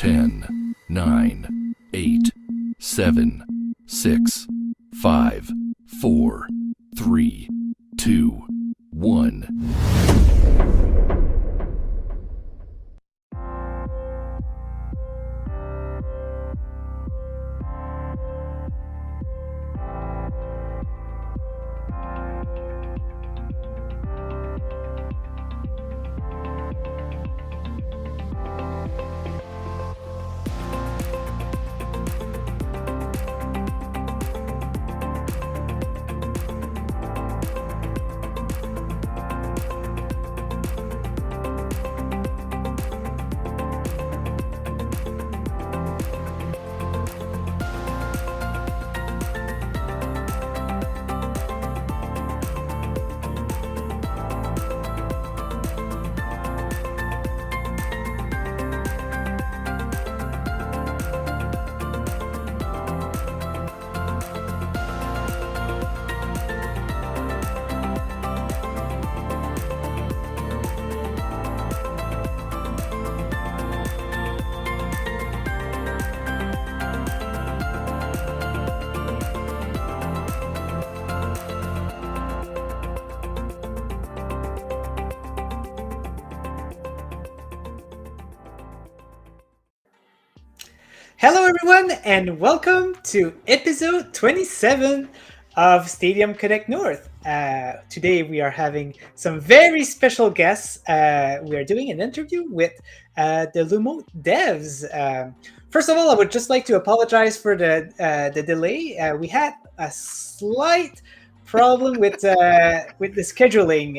10, 9, 8, 7, 6, 5, 4, 3, 2, 1. Hello everyone and welcome to episode 27 of Stadium Connect North. Today we are having some very special guests. We are doing an interview with the Lumote devs. First of all, I would just like to apologize for the delay. We had a slight problem with the scheduling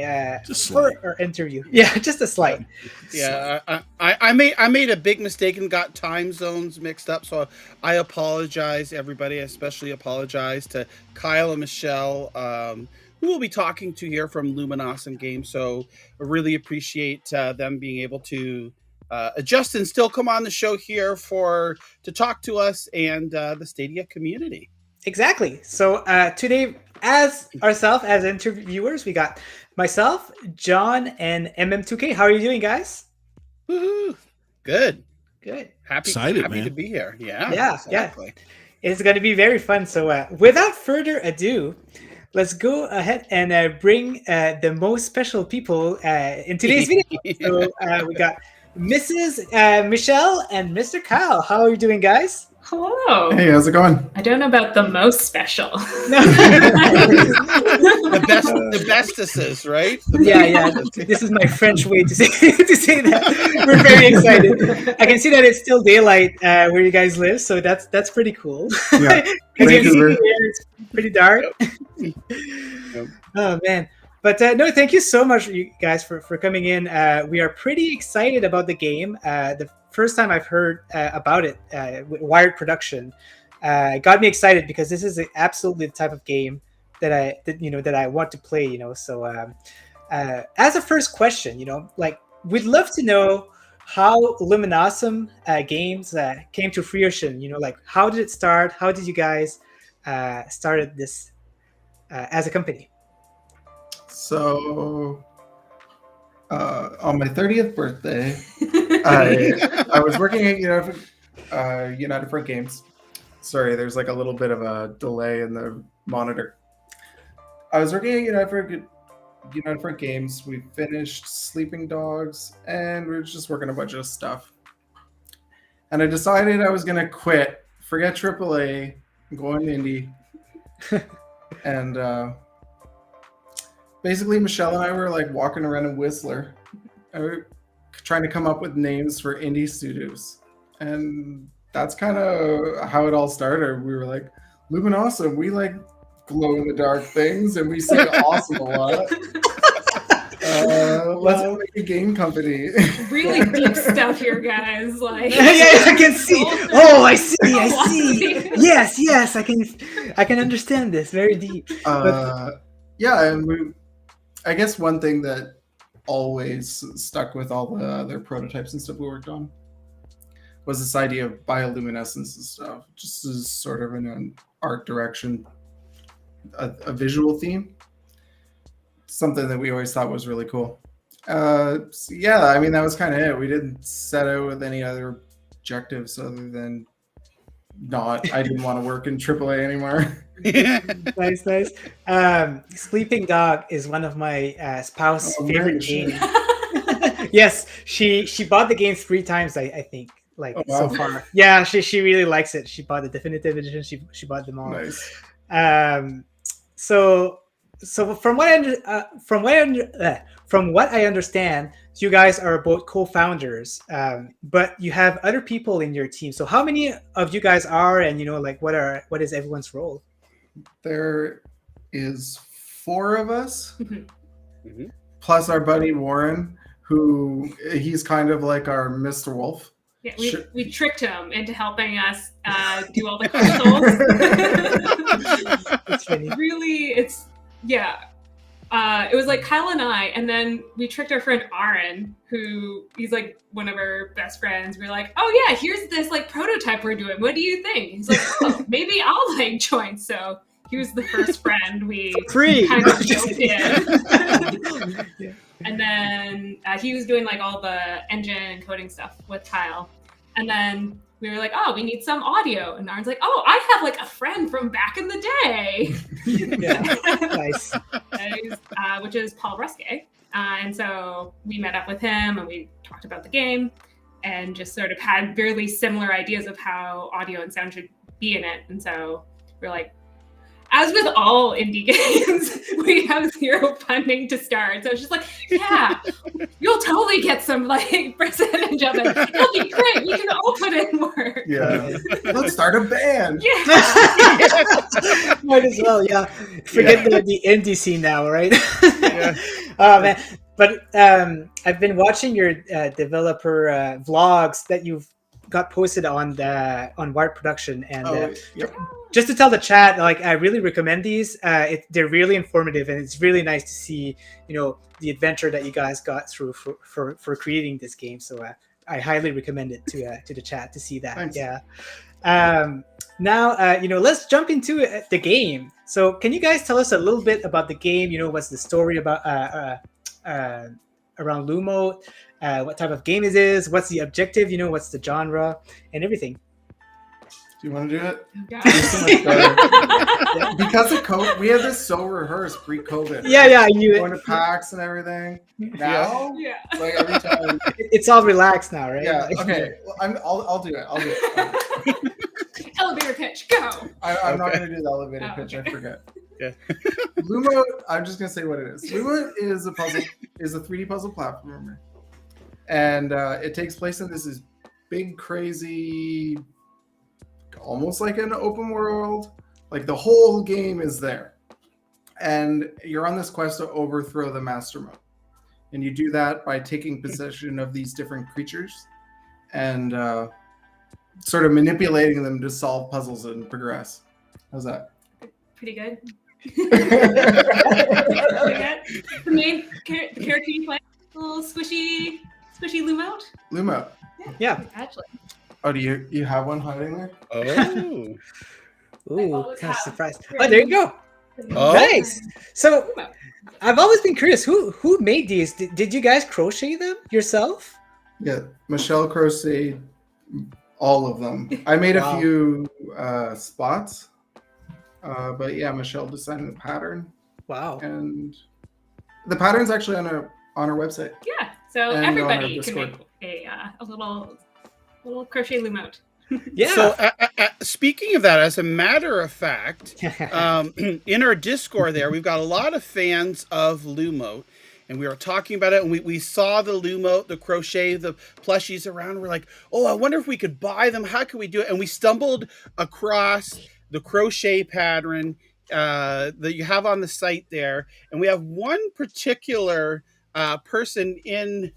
for our interview. Yeah, just a slight. Yeah, I made a big mistake and got time zones mixed up, so I apologize, everybody. I especially apologize to Kyle and Michelle, who we'll be talking to here from Luminawesome Games. So I really appreciate them being able to adjust and still come on the show here to talk to us and the Stadia community. Exactly. So today, as interviewers, we got myself, John, and MM2K. How are you doing, guys? Woohoo! Good. Happy to be here. Yeah. It's going to be very fun. So without further ado, let's go ahead and bring the most special people in today's video. So we got Mrs. Michelle and Mr. Kyle. How are you doing, guys? Hello. Hey, how's it going? I don't know about the most special. The bestesses, right? Yeah. This is my French way to say that. We're very excited. I can see that it's still daylight where you guys live, so that's pretty cool. Yeah. It's pretty dark. Oh man. But no, thank you so much, you guys, for coming in. We are pretty excited about the game. The first time I've heard about it with Wired Production got me excited because this is absolutely the type of game that I want to play. So as a first question, we'd love to know how Luminawesome Games came to fruition. How did it start? How did you guys started this as a company? So, on my 30th birthday, I was working at United Front Games. Sorry, there's like a little bit of a delay in the monitor. I was working at United Front Games. We finished Sleeping Dogs, and we were just working a bunch of stuff. And I decided I was gonna quit, forget AAA, and go on indie, and. Basically, Michelle and I were like walking around in Whistler, and we were trying to come up with names for indie studios, and that's kind of how it all started. We were like, Luminawesome, we like glow in the dark things, and we say awesome a lot. Let's make a game company. Really deep stuff here, guys. Like, yeah, I can see. Oh, I see. Yes, I can understand this very deep. Yeah, and I guess one thing that always stuck with all the other prototypes and stuff we worked on was this idea of bioluminescence and stuff, just as sort of in an art direction, a visual theme, something that we always thought was really cool. So yeah, I mean, that was kind of it. We didn't set out with any other objectives other than I didn't want to work in AAA anymore. Nice. Sleeping Dog is one of my spouse's favorite nice. games. Yes, she bought the game 3 times, I think, like so far. Yeah, she really likes it. She bought the definitive edition. She bought them all. Nice. So from what I understand, you guys are both co-founders, but you have other people in your team. So how many of you guys are, and like what is everyone's role? There is 4 of us, Mhm. plus our buddy Warren, who he's kind of like our Mr. Wolf. Yeah, we tricked him into helping us do all the consoles. Really, it was like Kyle and I, and then we tricked our friend Aaron, who he's like one of our best friends. We were like, oh yeah, here's this like prototype we're doing. What do you think? He's like, oh, maybe I'll like join. So he was the first friend we kind of built in. Yeah. And then he was doing like all the engine and coding stuff with Kyle. And then we were like, oh, we need some audio. And Aaron's like, oh, I have like a friend from back in the day. Yeah. Nice. Which is Paul Ruske. And so we met up with him and we talked about the game and just sort of had really similar ideas of how audio and sound should be in it. And so we're like, as with all indie games, we have 0 funding to start. So it's just like, yeah, you'll totally get some like percentage of it. It'll be great. We can all put in work. Yeah. Let's start a band. Yeah. Might as well, yeah. Forget the indie scene now, right? Yeah. Oh man. But I've been watching your developer vlogs that you've got posted on Wired Production, and just to tell the chat, like I really recommend these. They're really informative, and it's really nice to see the adventure that you guys got through for creating this game. So I highly recommend it to the chat to see that. Thanks. Yeah. Now let's jump into the game. So can you guys tell us a little bit about the game? What's the story about around Lumote? What type of game it is? What's the objective? What's the genre and everything? Do you want to do it? Yeah. You're so much better. Yeah, because of COVID, we had this so rehearsed pre-COVID. Yeah, I knew Going it. to PAX and everything. Now, Yeah. like every time. It's all relaxed now, right? Yeah. Like- Okay. Well, I'll do it. I'll do it. Elevator pitch, go. I'm not going to do the elevator Oh, pitch. okay. I forget. Yeah. Lumote. I'm just going to say what it is. Lumote is a 3D puzzle platformer, and it takes place in this big, crazy, almost like an open world. Like the whole game is there, and you're on this quest to overthrow the Mastermote, and you do that by taking possession of these different creatures, and sort of manipulating them to solve puzzles and progress. How's that? Pretty good. Pretty good. The character you play, a little squishy Lumote. Lumote. Yeah. Actually. Oh, do you have one hiding there? Oh. Ooh, always kind of have. surprised. Oh, there you go. Oh. Nice. So I've always been curious, who made these? Did you guys crochet them yourself? Yeah, Michelle crocheted all of them. I made Wow. a few spots, but yeah, Michelle designed the pattern, Wow. and the pattern's actually on our website. Yeah. So And everybody on can Discord. make a little crochet Lumote. Yeah. So, speaking of that, as a matter of fact, in our Discord there, we've got a lot of fans of Lumote, and we were talking about it, and we saw the Lumote, the crochet, the plushies around. And we're like, oh, I wonder if we could buy them. How can we do it? And we stumbled across the crochet pattern that you have on the site there, and we have one particular person in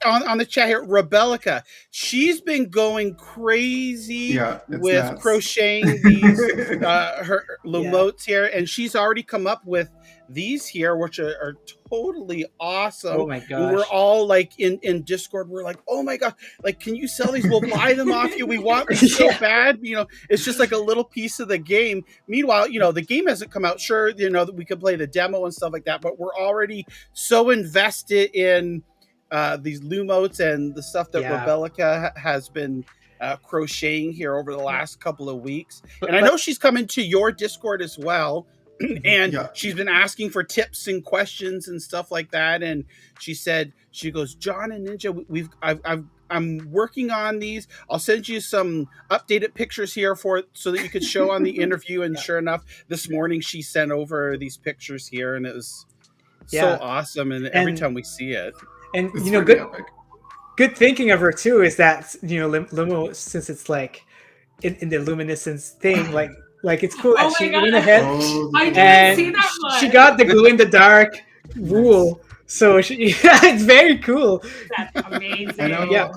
on the chat here, Rebellica. She's been going crazy with nuts. crocheting these her Lumotes here, and she's already come up with these here, which are totally awesome. Oh my And gosh. we're all like in Discord, we're like, oh my god, like, can you sell these? We'll buy them off you. We want them so bad. It's just like a little piece of the game. Meanwhile, the game hasn't come out. Sure, that we could play the demo and stuff like that, but we're already so invested in these Lumotes and the stuff that Yeah. Rebellica has been crocheting here over the last couple of weeks. And I But- know she's coming to your Discord as well. And Yeah. she's been asking for tips and questions and stuff like that. And she said, she goes, John and Ninja, I'm working on these. I'll send you some updated pictures here so that you could show on the interview. And sure enough, this morning she sent over these pictures here, and it was so awesome. And every time we see it, And It's you know, pretty good epic. good thinking of her too is that, you know, Limo, since it's like in the luminescence thing, like it's cool that Oh my she God. went ahead Oh, I the- didn't and see that one. she got the glow in the dark wool. So it's very cool. That's amazing. I know. Yeah.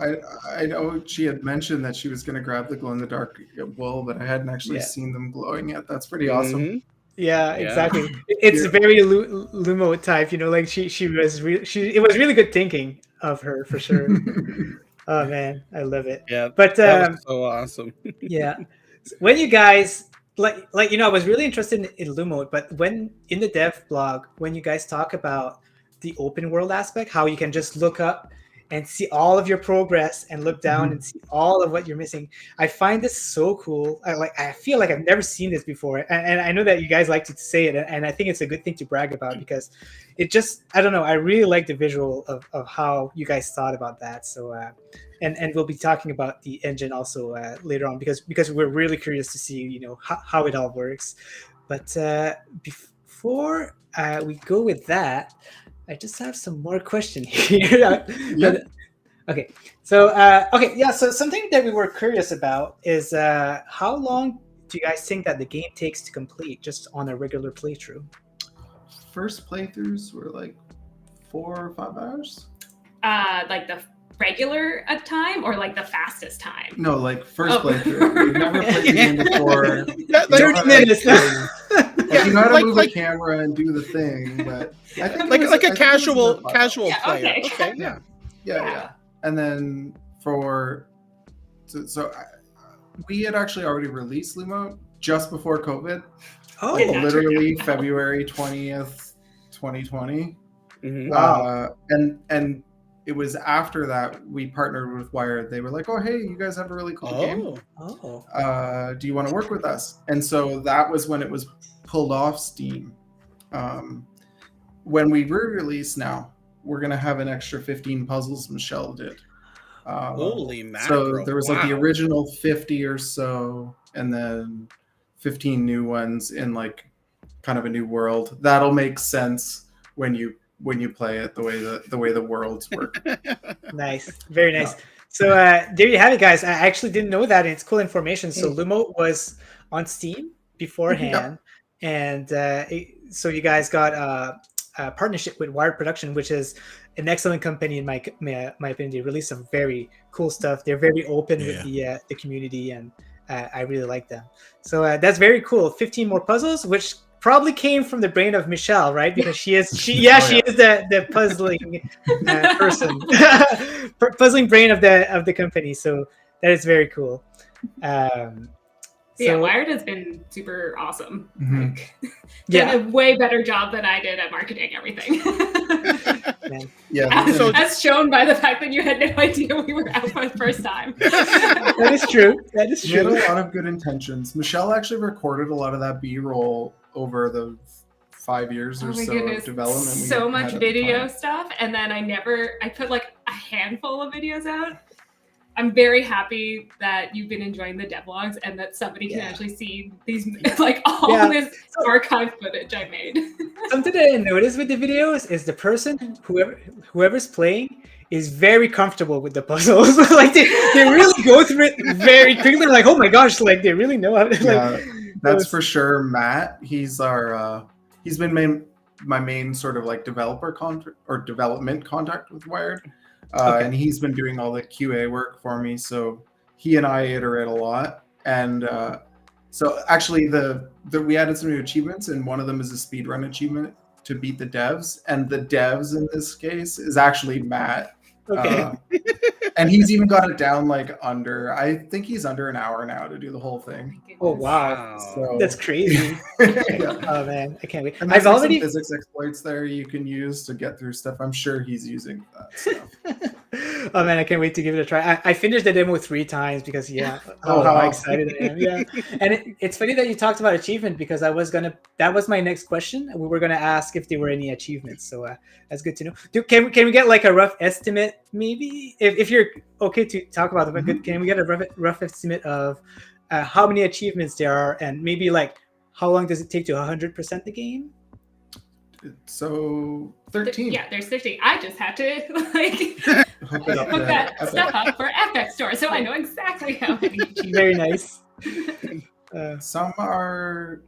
I know she had mentioned that she was going to grab the glow in the dark wool, but I hadn't actually Yeah. seen them glowing yet. That's pretty awesome. Mhm. Yeah, Yeah. exactly. It's very Lumo type, you know, like she was it was really good thinking of her for sure. Oh man, I love it. Yeah, But that was so awesome. yeah, when you guys like you know, I was really interested in Lumo, but when in the dev blog, when you guys talk about the open world aspect, how you can just look up and see all of your progress and look down and see all of what you're missing. I find this so cool. I feel like I've never seen this before, and I know that you guys like to say it, and I think it's a good thing to brag about because it just, I don't know, I really like the visual of how you guys thought about that. So and we'll be talking about the engine also later on because we're really curious to see, you know, how it all works. But before we go with that, I just have some more questions here. Yeah. Okay. So, so something that we were curious about is how long do you guys think that the game takes to complete just on a regular playthrough? First playthroughs were like 4 or 5 hours. Like the regular time or like the fastest time? No, like first Oh. playthrough. We've never played the game before. That- You don't 30 have, minutes. like, you know how to Like- move like- a camera and do the thing, but I think like it was- like I a think it was casual about 5 hours. Yeah, player. okay. Okay, yeah. Yeah. And then we had actually already released Lumo just before COVID, Oh, like Yeah. literally February 20th, 2020. Mhm. Wow. And it was after that we partnered with Wired. They were like, "Oh, hey, you guys have a really cool game. Oh, Do you want to work with us?" And so that was when it was pulled off Steam. When we re-release now, we're gonna have an extra 15 puzzles Michelle did. holy mackerel! So there was like the Wow. original 50 or so, and then 15 new ones in like kind of a new world. That'll make sense when you play it the way the worlds work. nice. Very nice. So there you have it, guys. I actually didn't know that, and it's cool information. So Lumo was on Steam beforehand, and so you guys got a partnership with Wired Production, which is an excellent company in my opinion. They release some very cool stuff. They're very open with the community, and I really like them. So that's very cool. 15 more puzzles, which probably came from the brain of Michelle, right? Because she is the puzzling person, puzzling brain of the company. So that is very cool. Yeah, So- Wired has been super awesome. Mhm. Like, Yeah. did a way better job than I did at marketing everything. Man. Yeah, as, So- as shown by the fact that you had no idea we were out for the first time. That is true. That is she had a true. lot of good intentions. Michelle actually recorded a lot of that B-roll over the 5 years Oh or my so goodness, of development. we so had much at the video time. stuff, and then I put like a handful of videos out. I'm very happy that you've been enjoying the devlogs and that somebody can Yeah. actually see these, like all Yeah. this archive footage I made. Something that I noticed with the videos is the person, whoever's playing, is very comfortable with the puzzles. Like they really go through it very quickly. Like, oh my gosh, like they really know how to. Yeah, Like, that's for sure. Matt, he's he's been my main sort of like development contact with Wired. Okay. And he's been doing all the QA work for me. So he and I iterate a lot. And so actually we added some new achievements, and one of them is a speedrun achievement to beat the devs. And the devs in this case is actually Matt Okay. And he's even got it down like under, I think he's under an hour now to do the whole thing. Oh wow, So that's crazy. yeah. Oh man, I can't wait. And I've there's like already some physics exploits there you can use to get through stuff. I'm sure he's using that stuff. Oh man, I can't wait to give it a try. I finished the demo 3 times because Oh, how wow. excited I am. Yeah, and it's funny that you talked about achievement because that was my next question. We were gonna ask if there were any achievements, so that's good to know. Can we get like a rough estimate, maybe, if you're okay to talk about them? Good. Can we get a rough estimate of how many achievements there are, and maybe like how long does it take to 100% the game? So 13. Yeah, there's 13. I just had to like Hook it up hook to that Epic. stuff up for Epic Store, so I know exactly how many. Very nice. Some are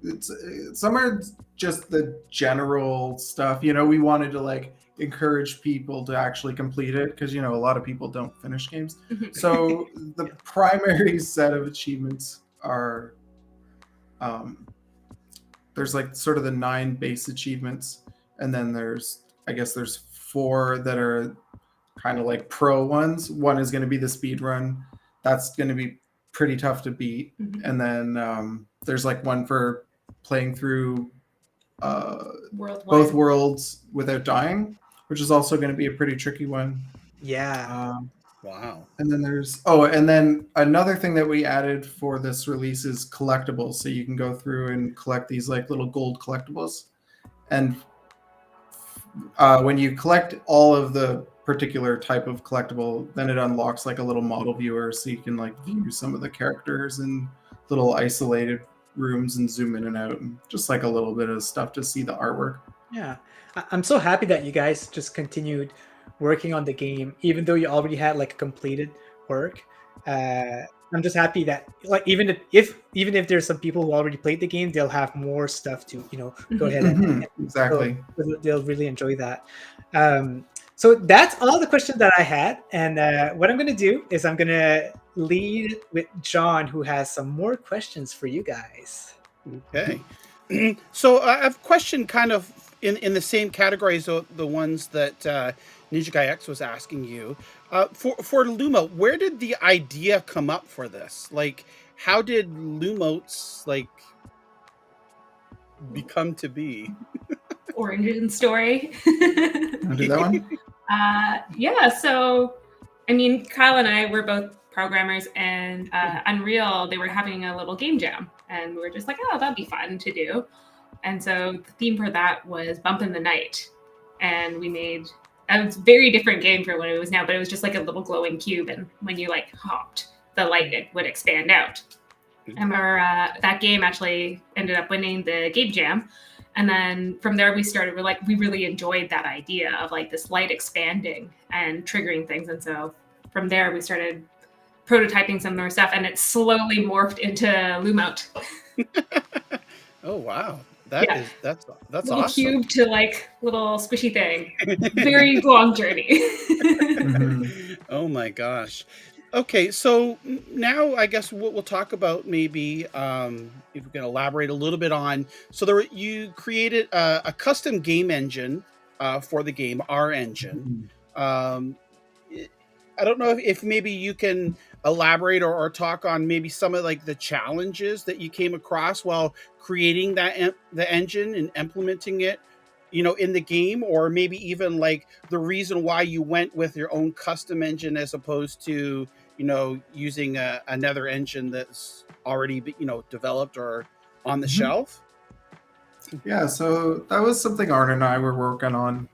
just the general stuff. You know, we wanted to like encourage people to actually complete it because a lot of people don't finish games. So the primary set of achievements are there's like sort of the 9 base achievements, and then there's 4 that are kind of like pro ones. One is going to be the speed run. That's going to be pretty tough to beat. And then there's like one for playing through both worlds without dying, which is also going to be a pretty tricky one. Yeah. Wow. And then another thing that we added for this release is collectibles. So you can go through and collect these like little gold collectibles. And when you collect all of the particular type of collectible, then it unlocks like a little model viewer, so you can like view some of the characters in little isolated rooms and zoom in and out, and just like a little bit of stuff to see the artwork. Yeah, I'm so happy that you guys just continued working on the game, even though you already had like completed work. I'm just happy that like even if there's some people who already played the game, they'll have more stuff to go ahead and Exactly. So they'll really enjoy that. So that's all the questions that I had, and what I'm going to do is I'm going to lead with John, who has some more questions for you guys. Okay. So I have a question kind of in the same category as the ones that NinjaGuy X was asking you. For Lumo, where did the idea come up for this? Like, how did Lumotes like become to be? Origin story. Wanna do that one? Yeah, so I mean, Kyle and I were both programmers, and Unreal, they were having a little game jam, and we were just like, oh, that'd be fun to do. And so the theme for that was Bump in the Night, and we made a very different game from what it was now, but it was just like a little glowing cube, and when you like hopped, the light would expand out. I remember that game actually ended up winning the game jam. And then from there, we really enjoyed that idea of like this light expanding and triggering things. And so from there, we started prototyping some more stuff, and it slowly morphed into Lumote. Oh, wow. That's little awesome. Cube to like little squishy thing. Very long journey. Oh my gosh. Okay, so now I guess what we'll talk about maybe if we can elaborate a little bit on. So you created a custom game engine for the game, our engine. I don't know if maybe you can elaborate or talk on maybe some of like the challenges that you came across while creating the engine and implementing it, in the game, or maybe even like the reason why you went with your own custom engine as opposed to, using another engine that's already, developed or on the shelf. Yeah, so that was something Arn and I were working on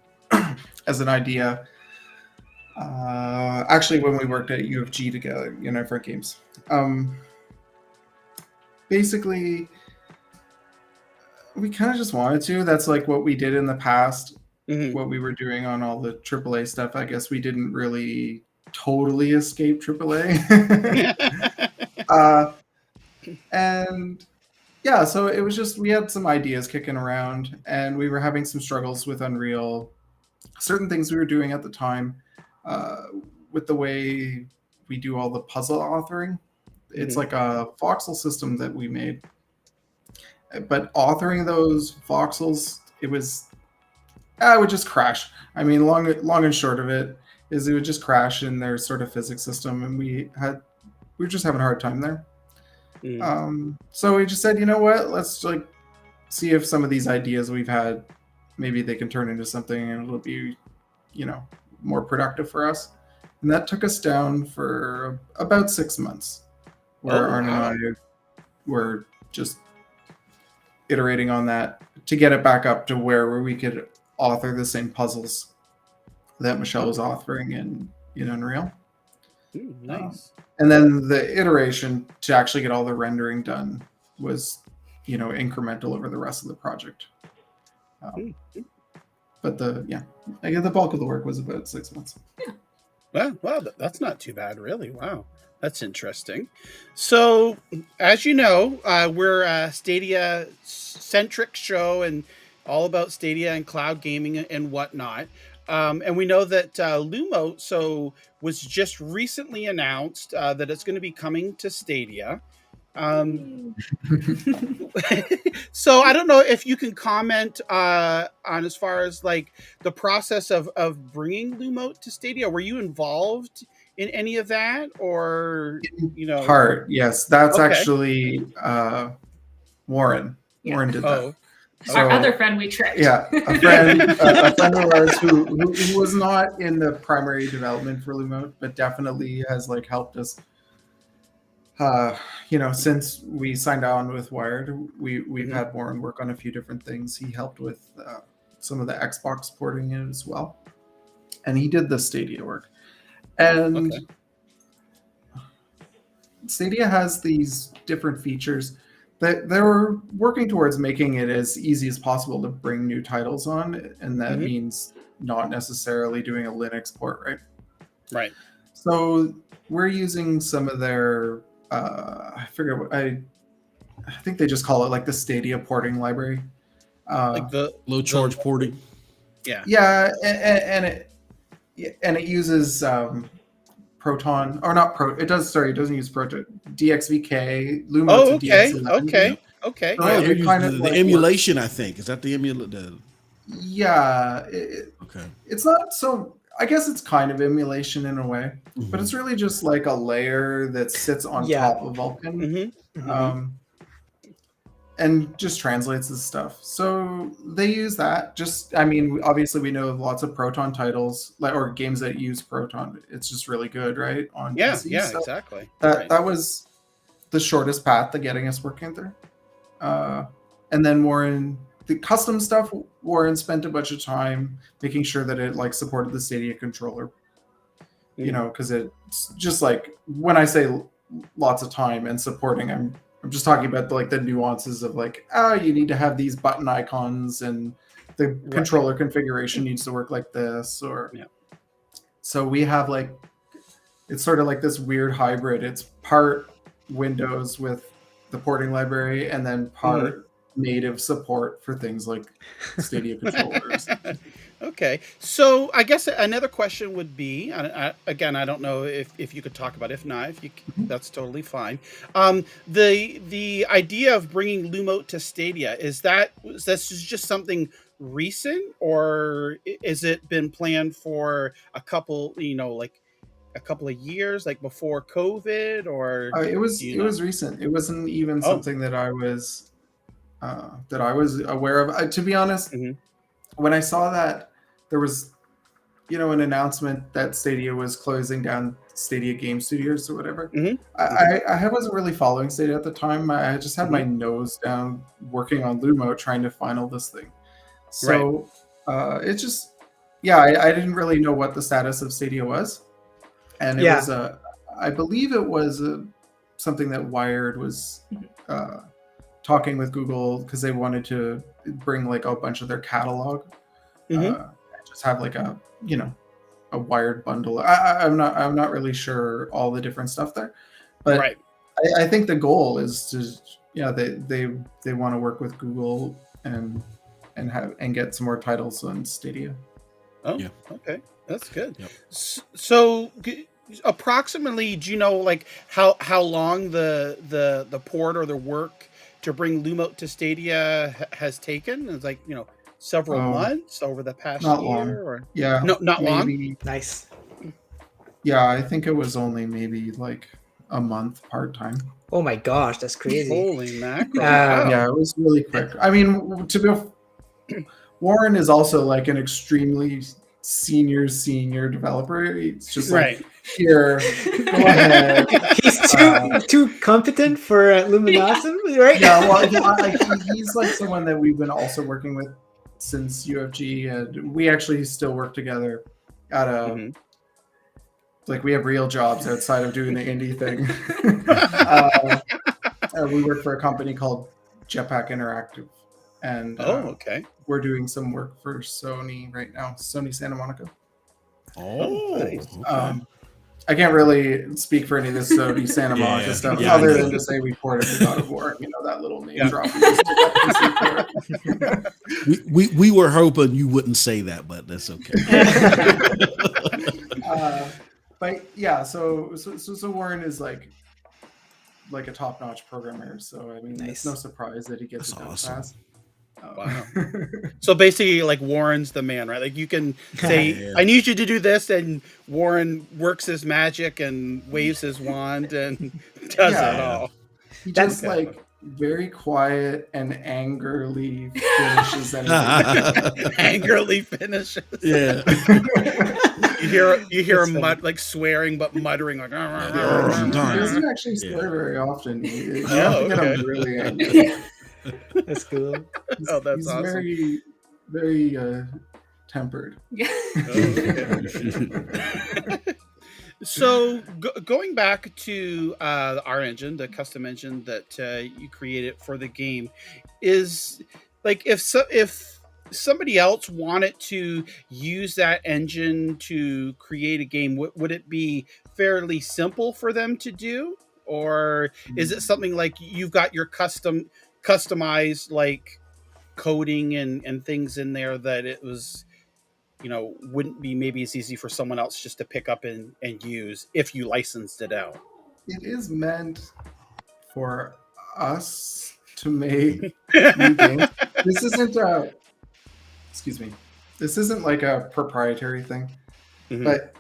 as an idea. Actually, when we worked at U of G together, for games. Basically, we kind of just wanted to. That's like what we did in the past, what we were doing on all the AAA stuff. I guess we didn't really totally escape AAA. And yeah, so it was just, we had some ideas kicking around, and we were having some struggles with Unreal. Certain things we were doing at the time, with the way we do all the puzzle authoring. It's like a voxel system that we made. But authoring those voxels, it would just crash. I mean, long and short of it, is it would just crash in their sort of physics system, and we were just having a hard time there. So we just said, you know what, let's like see if some of these ideas we've had, maybe they can turn into something and it'll be, you know, more productive for us. And that took us down for about 6 months, where Arne and I were just iterating on that to get it back up to where we could author the same puzzles that Michelle was authoring in Unreal. Ooh, nice. And then the iteration to actually get all the rendering done was, you know, incremental over the rest of the project. But the bulk of the work was about 6 months. Yeah. Wow, that's not too bad, really. Wow, that's interesting. So, as you know, we're a Stadia-centric show and all about Stadia and cloud gaming and whatnot. And we know that Lumote was just recently announced that it's going to be coming to Stadia. So I don't know if you can comment on as far as like the process of bringing Lumote to Stadia. Were you involved in any of that, or Part, yes, that's actually Warren. Yeah. Warren did that. So, our other friend we tricked. Yeah, a friend of ours who was not in the primary development for Lumote, but definitely has like helped us. Since we signed on with Wired, we've had Warren work on a few different things. He helped with some of the Xbox porting as well, and he did the Stadia work. And Stadia has these different features that they were working towards making it as easy as possible to bring new titles on, and that means not necessarily doing a Linux port, right? Right. So we're using some of their I think they just call it like the Stadia porting library, like the low charge porting. Yeah, and it uses Proton, or not Pro. It doesn't use Proton. DXVK, Lumote to DX11. Okay. So the emulation, I think, is that the emulation. Yeah. Okay. It's not so. I guess it's kind of emulation in a way, but it's really just like a layer that sits on top of Vulkan, and just translates the stuff. So they use that. Obviously we know lots of Proton titles, or games that use Proton. It's just really good, right? On PC. So exactly. That was the shortest path to getting us working there. And then Warren, the custom stuff, Warren spent a bunch of time making sure that it like supported the Stadia controller. Because it's just like, when I say lots of time and supporting, I'm just talking about the nuances of like, you need to have these button icons and the controller configuration needs to work like this, or so we have it's sort of like this weird hybrid. It's part Windows with the porting library, and then part native support for things like Stadia controllers. Okay, so I guess another question would be, again, I don't know if you could talk about it. If not, that's totally fine. The idea of bringing Lumote to Stadia, is that's just something recent, or is it been planned for a couple of years, like before COVID, or it was recent. It wasn't even something that I was aware of. To be honest, when I saw that there was, an announcement that Stadia was closing down Stadia Game Studios or whatever, I wasn't really following Stadia at the time. I just had my nose down working on Lumote, trying to final this thing. So it's just, I didn't really know what the status of Stadia was. And it was I believe it was something that Wired was talking with Google, because they wanted to bring like a bunch of their catalog, and just have like a Wired bundle. I'm not really sure all the different stuff there, but I think the goal is to they want to work with Google and get some more titles on Stadia. Okay, that's good. So approximately, do you know like how long the port or the work to bring Lumote to Stadia has taken? It's several months over the past year, long. or not maybe long. Nice. Yeah, I think it was only maybe like a month part-time. Oh my gosh, that's crazy. Holy mackerel! Wow. Yeah, it was really quick. I mean, Warren is also like an extremely senior developer. It's just like, Right. here, go ahead. He's too competent for Luminawesome, right? Yeah, well, he's like someone that we've been also working with since UFG, and we actually still work together at a like we have real jobs outside of doing the indie thing. We work for a company called Jetpack Interactive, and okay. we're doing some work for Sony right now, Sony Santa Monica. Oh, nice. okay. I can't really speak for any of this Sony Santa Monica stuff, yeah, other I know. than to say we ported the God of War, you know, that little name Yeah. drop. We just We were hoping you wouldn't say that, but that's okay. but yeah, so Warren is like a top-notch programmer. So I mean, Nice. it's no surprise that he gets That's it done awesome. fast. Wow. So basically, like Warren's the man, right? Like you can say, Yeah. "I need you to do this," and Warren works his magic and waves his wand and does Yeah. it all. He That's- just like very quiet and angrily finishes anything. Angrily finishes. Yeah. You hear That's him like swearing but muttering like. He doesn't actually swear very often. You have to get him really angry. That's cool. Oh, that's He's awesome. very, very tempered. Yeah. So going back to our engine, the custom engine that you created for the game, is like if somebody else wanted to use that engine to create a game, would it be fairly simple for them to do, or is it something like you've got your customized like coding and things in there that it was, you know, wouldn't be maybe as easy for someone else just to pick up and use if you licensed it out? It is meant for us to make new games. This isn't this isn't like a proprietary thing, but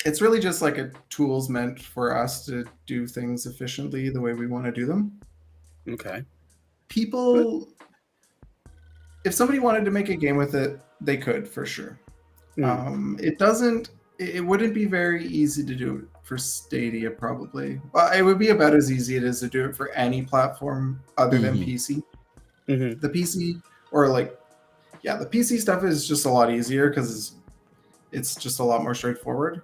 it's really just like a tools meant for us to do things efficiently the way we want to do them. Okay. People, if somebody wanted to make a game with it, they could for sure. It wouldn't be very easy to do it for Stadia, probably. Well, it would be about as easy as it is to do it for any platform other than PC. The PC, or like, yeah, the PC stuff is just a lot easier because it's just a lot more straightforward.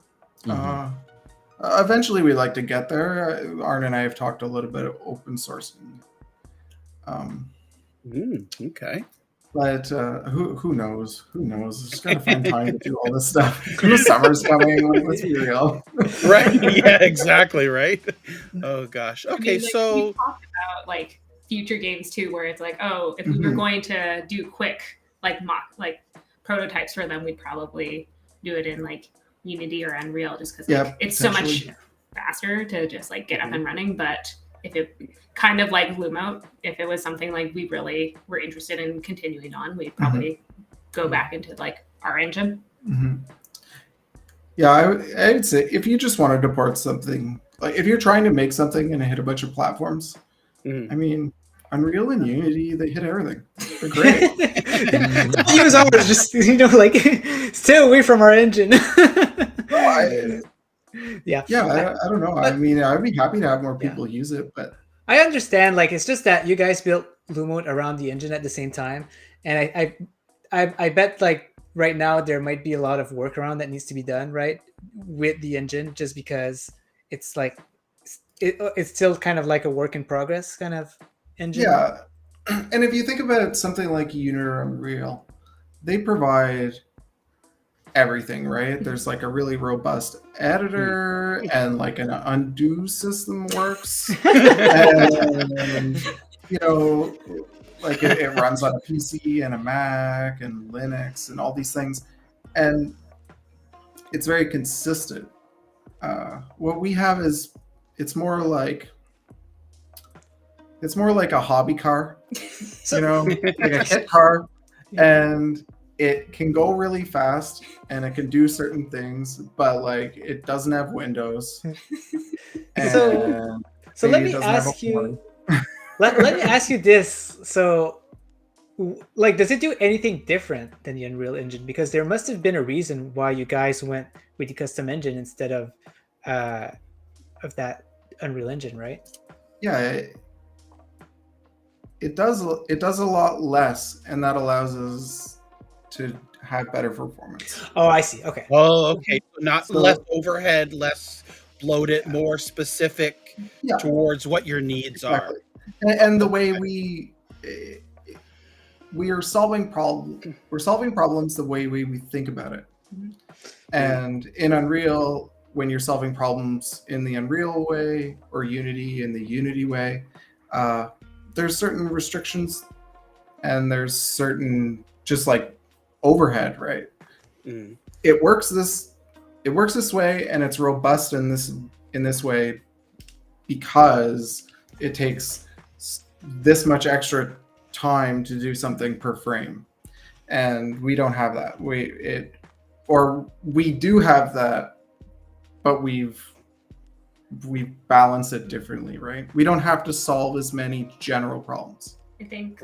Eventually, we like to get there. Arn and I have talked a little bit of open sourcing. Okay. But who knows? Who knows? Just gotta find time to do all this stuff. The summer's coming. Let's be real. Right. Yeah. Exactly. Right. Oh gosh. Okay. I mean, like, So. we talked about like future games too, where it's like, oh, if we were going to do quick like prototypes for them, we'd probably do it in like Unity or Unreal, just because it's so much faster to just like get up and running. But if it kind of like Lumote, if it was something like we really were interested in continuing on, we'd probably go back into like our engine. Yeah, I would say if you just wanted to port something, like if you're trying to make something and hit a bunch of platforms, I mean, Unreal and Unity, they hit everything. They're great. Use ours, just like stay away from our engine. I don't know. But- I mean, I'd be happy to have more people use it, but I understand. Like, it's just that you guys built Lumote around the engine at the same time, and I bet like right now there might be a lot of workaround that needs to be done right with the engine, just because it's like it's still kind of like a work in progress kind of engine. yeah. And if you think about something like Unity or Unreal, they provide everything, right? There's like a really robust editor and like an undo system works. And, you know, like it runs on a PC and a Mac and Linux and all these things. And it's very consistent. What we have is it's more like a hobby car, you know, like a kit car. And it can go really fast and it can do certain things, but like it doesn't have Windows. So let me ask you. let me ask you this. So, like, does it do anything different than the Unreal Engine? Because there must have been a reason why you guys went with the custom engine instead of that Unreal Engine, right? Yeah, it does a lot less, and that allows us to have better performance. Oh, I see. Okay. Oh, okay. Not less overhead, less bloated, more specific towards what your needs are. And the way we are solving problems the way we think about it. And in Unreal, when you're solving problems in the Unreal way or Unity in the Unity way, there's certain restrictions and there's certain just like overhead, right? It works this way, and it's robust in this way because it takes this much extra time to do something per frame, and we don't have that. We do have that, but we've balanced it differently, right? We don't have to solve as many general problems. I think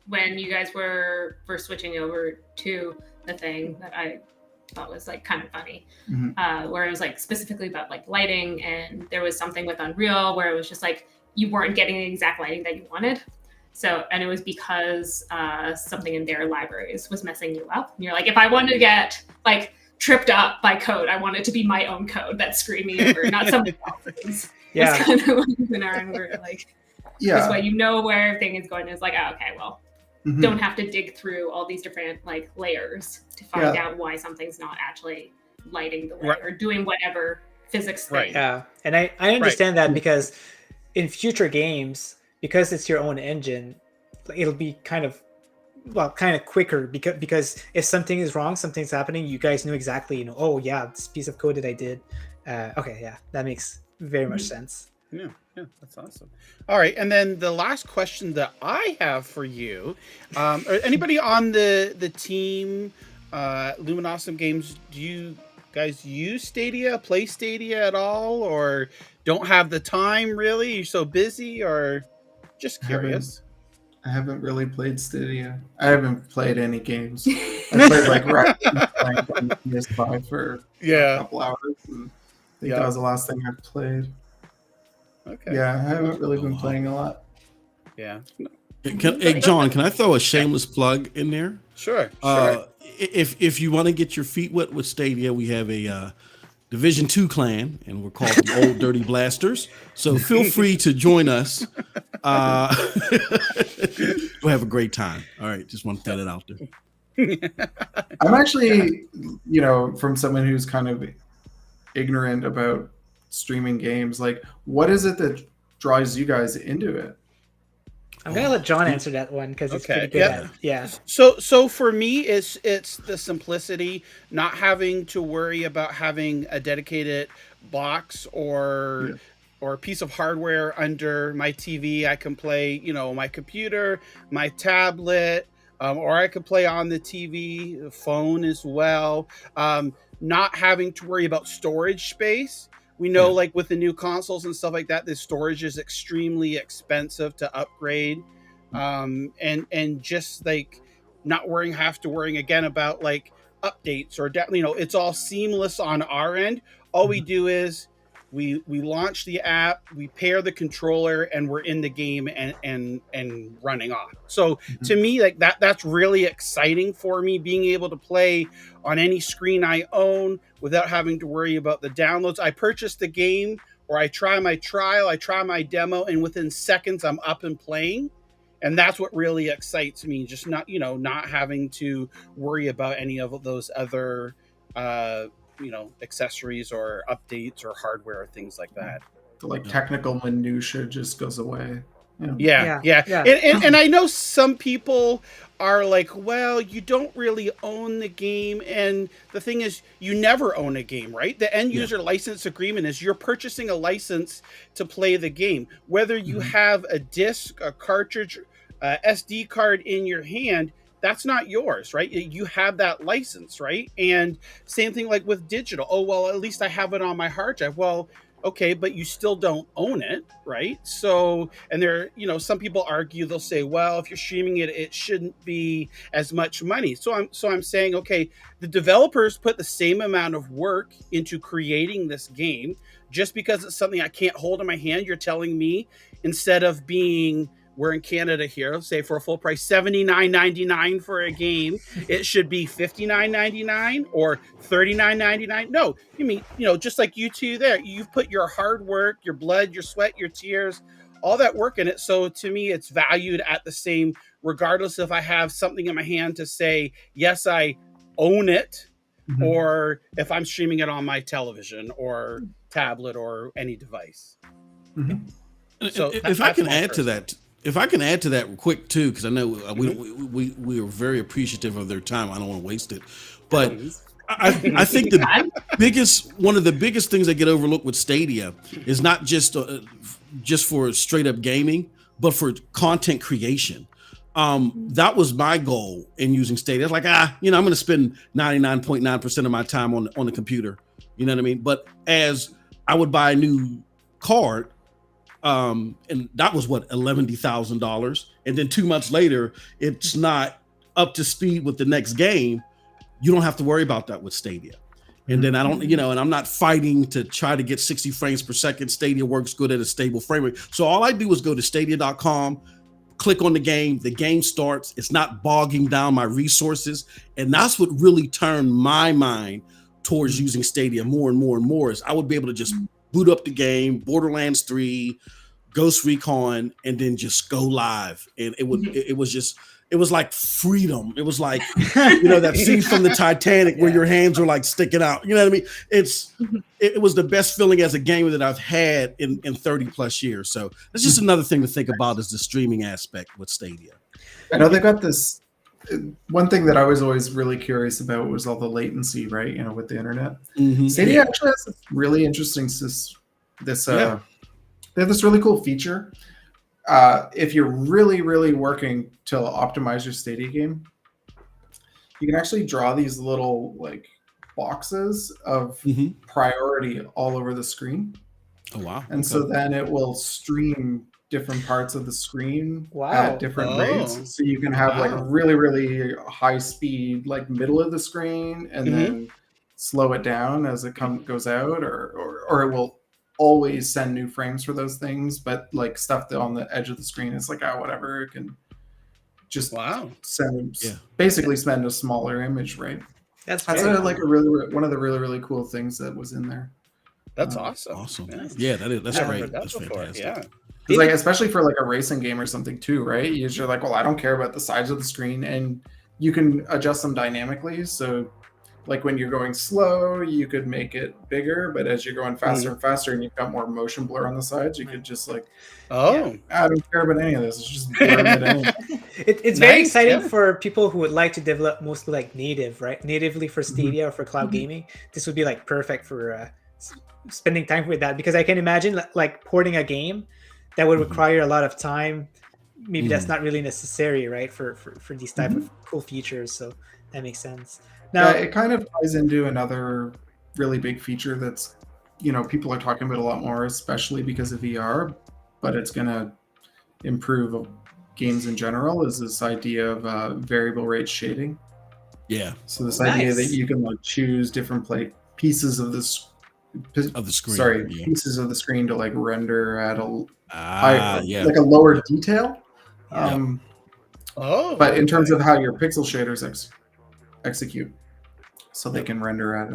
when you guys were switching over to the thing that I thought was like kind of funny, where it was like specifically about like lighting, and there was something with Unreal where it was just like you weren't getting the exact lighting that you wanted. So, and it was because something in their libraries was messing you up. And you're like, if I wanted to get like tripped up by code, I want it to be my own code that's screwing me over, not somebody else's. Yeah. It's kind of like in our we're like, this way you know where everything is going. It's like, oh, okay, well, don't have to dig through all these different like layers to find out why something's not actually lighting the way or doing whatever physics thing. Yeah, and I understand that because in future games, because it's your own engine, it'll be kind of quicker because if something is wrong, something's happening, you guys know exactly, oh yeah, this piece of code that I did. Okay, yeah, that makes very much sense. Yeah, that's awesome. All right, and then the last question that I have for you, anybody on the team, Luminawesome Games, do you guys use Stadia, play Stadia at all, or don't have the time really? You're so busy, or just curious? I haven't really played Stadia. I haven't played any games. I played like on PS5 for a couple hours. And I think that was the last thing I played. Okay. Yeah, I haven't really been playing a lot. Yeah. Hey, John, can I throw a shameless plug in there? Sure. If you want to get your feet wet with Stadia, we have a Division 2 clan, and we're called the Old Dirty Blasters. So feel free to join us. We'll have a great time. All right, just want to throw that out there. I'm actually, from someone who's kind of ignorant about streaming games, like what is it that drives you guys into it? I'm gonna let John answer that one because it's pretty good at it. Yeah. So for me, it's the simplicity, not having to worry about having a dedicated box or a piece of hardware under my TV. I can play, my computer, my tablet, or I could play on the TV, the phone as well. Not having to worry about storage space. We know, like with the new consoles and stuff like that, the storage is extremely expensive to upgrade, and just like not have to worrying again about like updates or it's all seamless on our end. All we do is we launch the app, we pair the controller, and we're in the game and running off. So to me, like that's really exciting for me, being able to play on any screen I own without having to worry about the downloads. I purchase the game, or I try my trial, I try my demo, and within seconds I'm up and playing. And that's what really excites me, just not having to worry about any of those other accessories or updates or hardware or things like that. The technical minutia just goes away. Yeah. And I know some people are like, well, you don't really own the game. And the thing is, you never own a game, right? The end user license agreement is you're purchasing a license to play the game. Whether you have a disc, a cartridge, SD card in your hand, that's not yours, right? You have that license, right? And same thing like with digital. Oh, well, at least I have it on my hard drive. Well, okay, but you still don't own it, right? So, and there, some people argue, they'll say, well, if you're streaming it, it shouldn't be as much money. So I'm saying, okay, the developers put the same amount of work into creating this game. Just because it's something I can't hold in my hand, you're telling me instead of being, we're in Canada here, say for a full price, $79.99 for a game, it should be $59.99 or $39.99. No, you mean, just like you two there, you've put your hard work, your blood, your sweat, your tears, all that work in it. So to me, it's valued at the same, regardless if I have something in my hand to say, yes, I own it, or if I'm streaming it on my television or tablet or any device. So if I can add to that quick too, because I know we are very appreciative of their time. I don't want to waste it, but I think one of the biggest things that get overlooked with Stadia is not just for straight up gaming, but for content creation. That was my goal in using Stadia. It's like, I'm going to spend 99.9% of my time on the computer. You know what I mean? But as I would buy a new card, and that was $11,000. And then 2 months later, it's not up to speed with the next game. You don't have to worry about that with Stadia. And then I don't, and I'm not fighting to try to get 60 frames per second. Stadia works good at a stable frame rate. So all I do is go to stadia.com, click on the game starts. It's not bogging down my resources. And that's what really turned my mind towards using Stadia more and more and more, is I would be able to just boot up the game, Borderlands 3, Ghost Recon, and then just go live. And it was like freedom. It was like, that scene from the Titanic where your hands are like sticking out. You know what I mean? It was the best feeling as a gamer that I've had in 30 plus years. So that's just another thing to think about, is the streaming aspect with Stadia. I know they got this. One thing that I was always really curious about was all the latency, right? With the internet. Stadia actually has this really interesting they have this really cool feature. If you're really, really working to optimize your Stadia game, you can actually draw these little boxes of priority all over the screen. Oh wow! And so then it will stream different parts of the screen at different rates. So you can have really, really high speed, middle of the screen, and then slow it down as it goes out, or it will always send new frames for those things. But stuff that on the edge of the screen is whatever, it can just basically send a smaller image, right? That's cool. One of the really, really cool things that was in there. That's awesome. Awesome. Yeah, that's great. That's fantastic. Yeah. Because especially for a racing game or something too, right? You're well, I don't care about the size of the screen, and you can adjust them dynamically. So when you're going slow, you could make it bigger, but as you're going faster and faster, and you've got more motion blur on the sides, you could just I don't care about any of this. It's just blurring it anyway. It's very exciting for people who would like to develop mostly natively for Stadia or for cloud gaming. This would be perfect for spending time with that, because I can imagine porting a game that would require a lot of time. Maybe that's not really necessary, right? For these type of cool features. So that makes sense. Now it kind of ties into another really big feature that's, people are talking about a lot more, especially because of VR, but it's going to improve games in general, is this idea of variable rate shading. Yeah. So this idea that you can choose different pieces of the screen. Sorry, pieces of the screen to render at a lower detail. But in terms of how your pixel shaders execute, so they can render at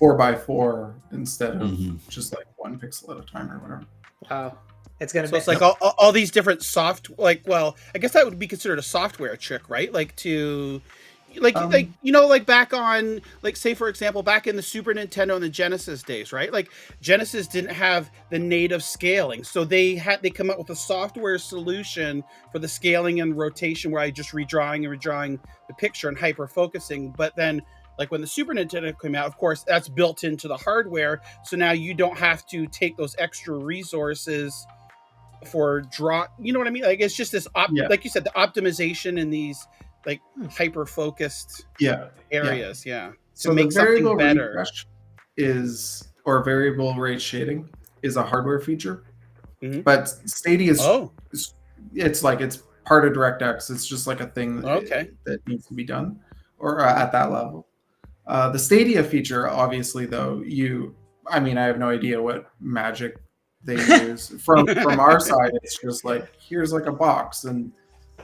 4x4 instead of just 1 pixel at a time or whatever. Wow. It's gonna be all these different I guess that would be considered a software trick, right? Back on say for example back in the Super Nintendo and the Genesis days, right? Genesis didn't have the native scaling, so they come up with a software solution for the scaling and rotation, where I just redrawing the picture and hyper focusing. But then when the Super Nintendo came out, of course that's built into the hardware, so now you don't have to take those extra resources draw. You know what I mean? Like it's just this like you said, the optimization in these like hyper focused areas. Yeah. So the variable refresh or variable rate shading is a hardware feature, but Stadia is it's part of DirectX. It's just like a thing that needs to be done, or at that level. The Stadia feature, obviously, though, I have no idea what magic they use. From our side, it's just like, here's like a box, and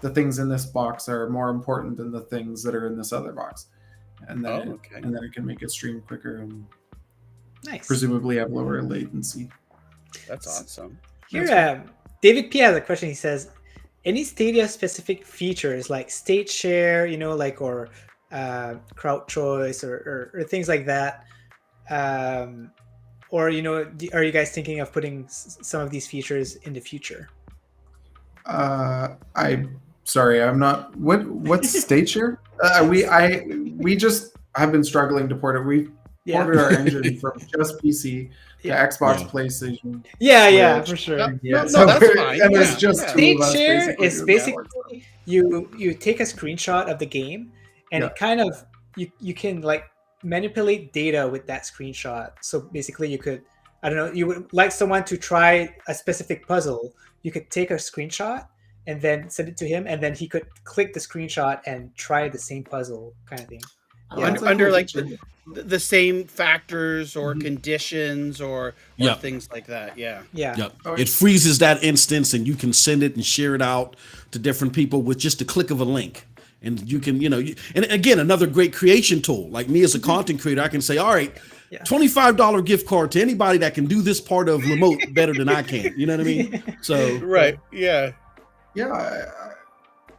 the things in this box are more important than the things that are in this other box. And then, and then it can make it stream quicker and presumably have lower latency. That's awesome. Here, David P has a question. He says, any Stadia specific features like state share, or crowd choice or things like that, or are you guys thinking of putting some of these features in the future? I'm sorry, I'm not. What's state share? We just have been struggling to port it. We ported our engine from just PC to Xbox, PlayStation. Yeah, for sure. No, that's fine. And there's just state share is basically you take a screenshot of the game, and it kind of you can like manipulate data with that screenshot. So basically, you could, I don't know, you would like someone to try a specific puzzle. You could take a screenshot and then send it to him, and then he could click the screenshot and try the same puzzle kind of thing. Under like the same factors or conditions or things like that. It freezes that instance, and you can send it and share it out to different people with just a click of a link. And you can, and again, another great creation tool. Like me as a content creator, I can say, all right, $25 gift card to anybody that can do this part of Lumote better than I can. You know what I mean? So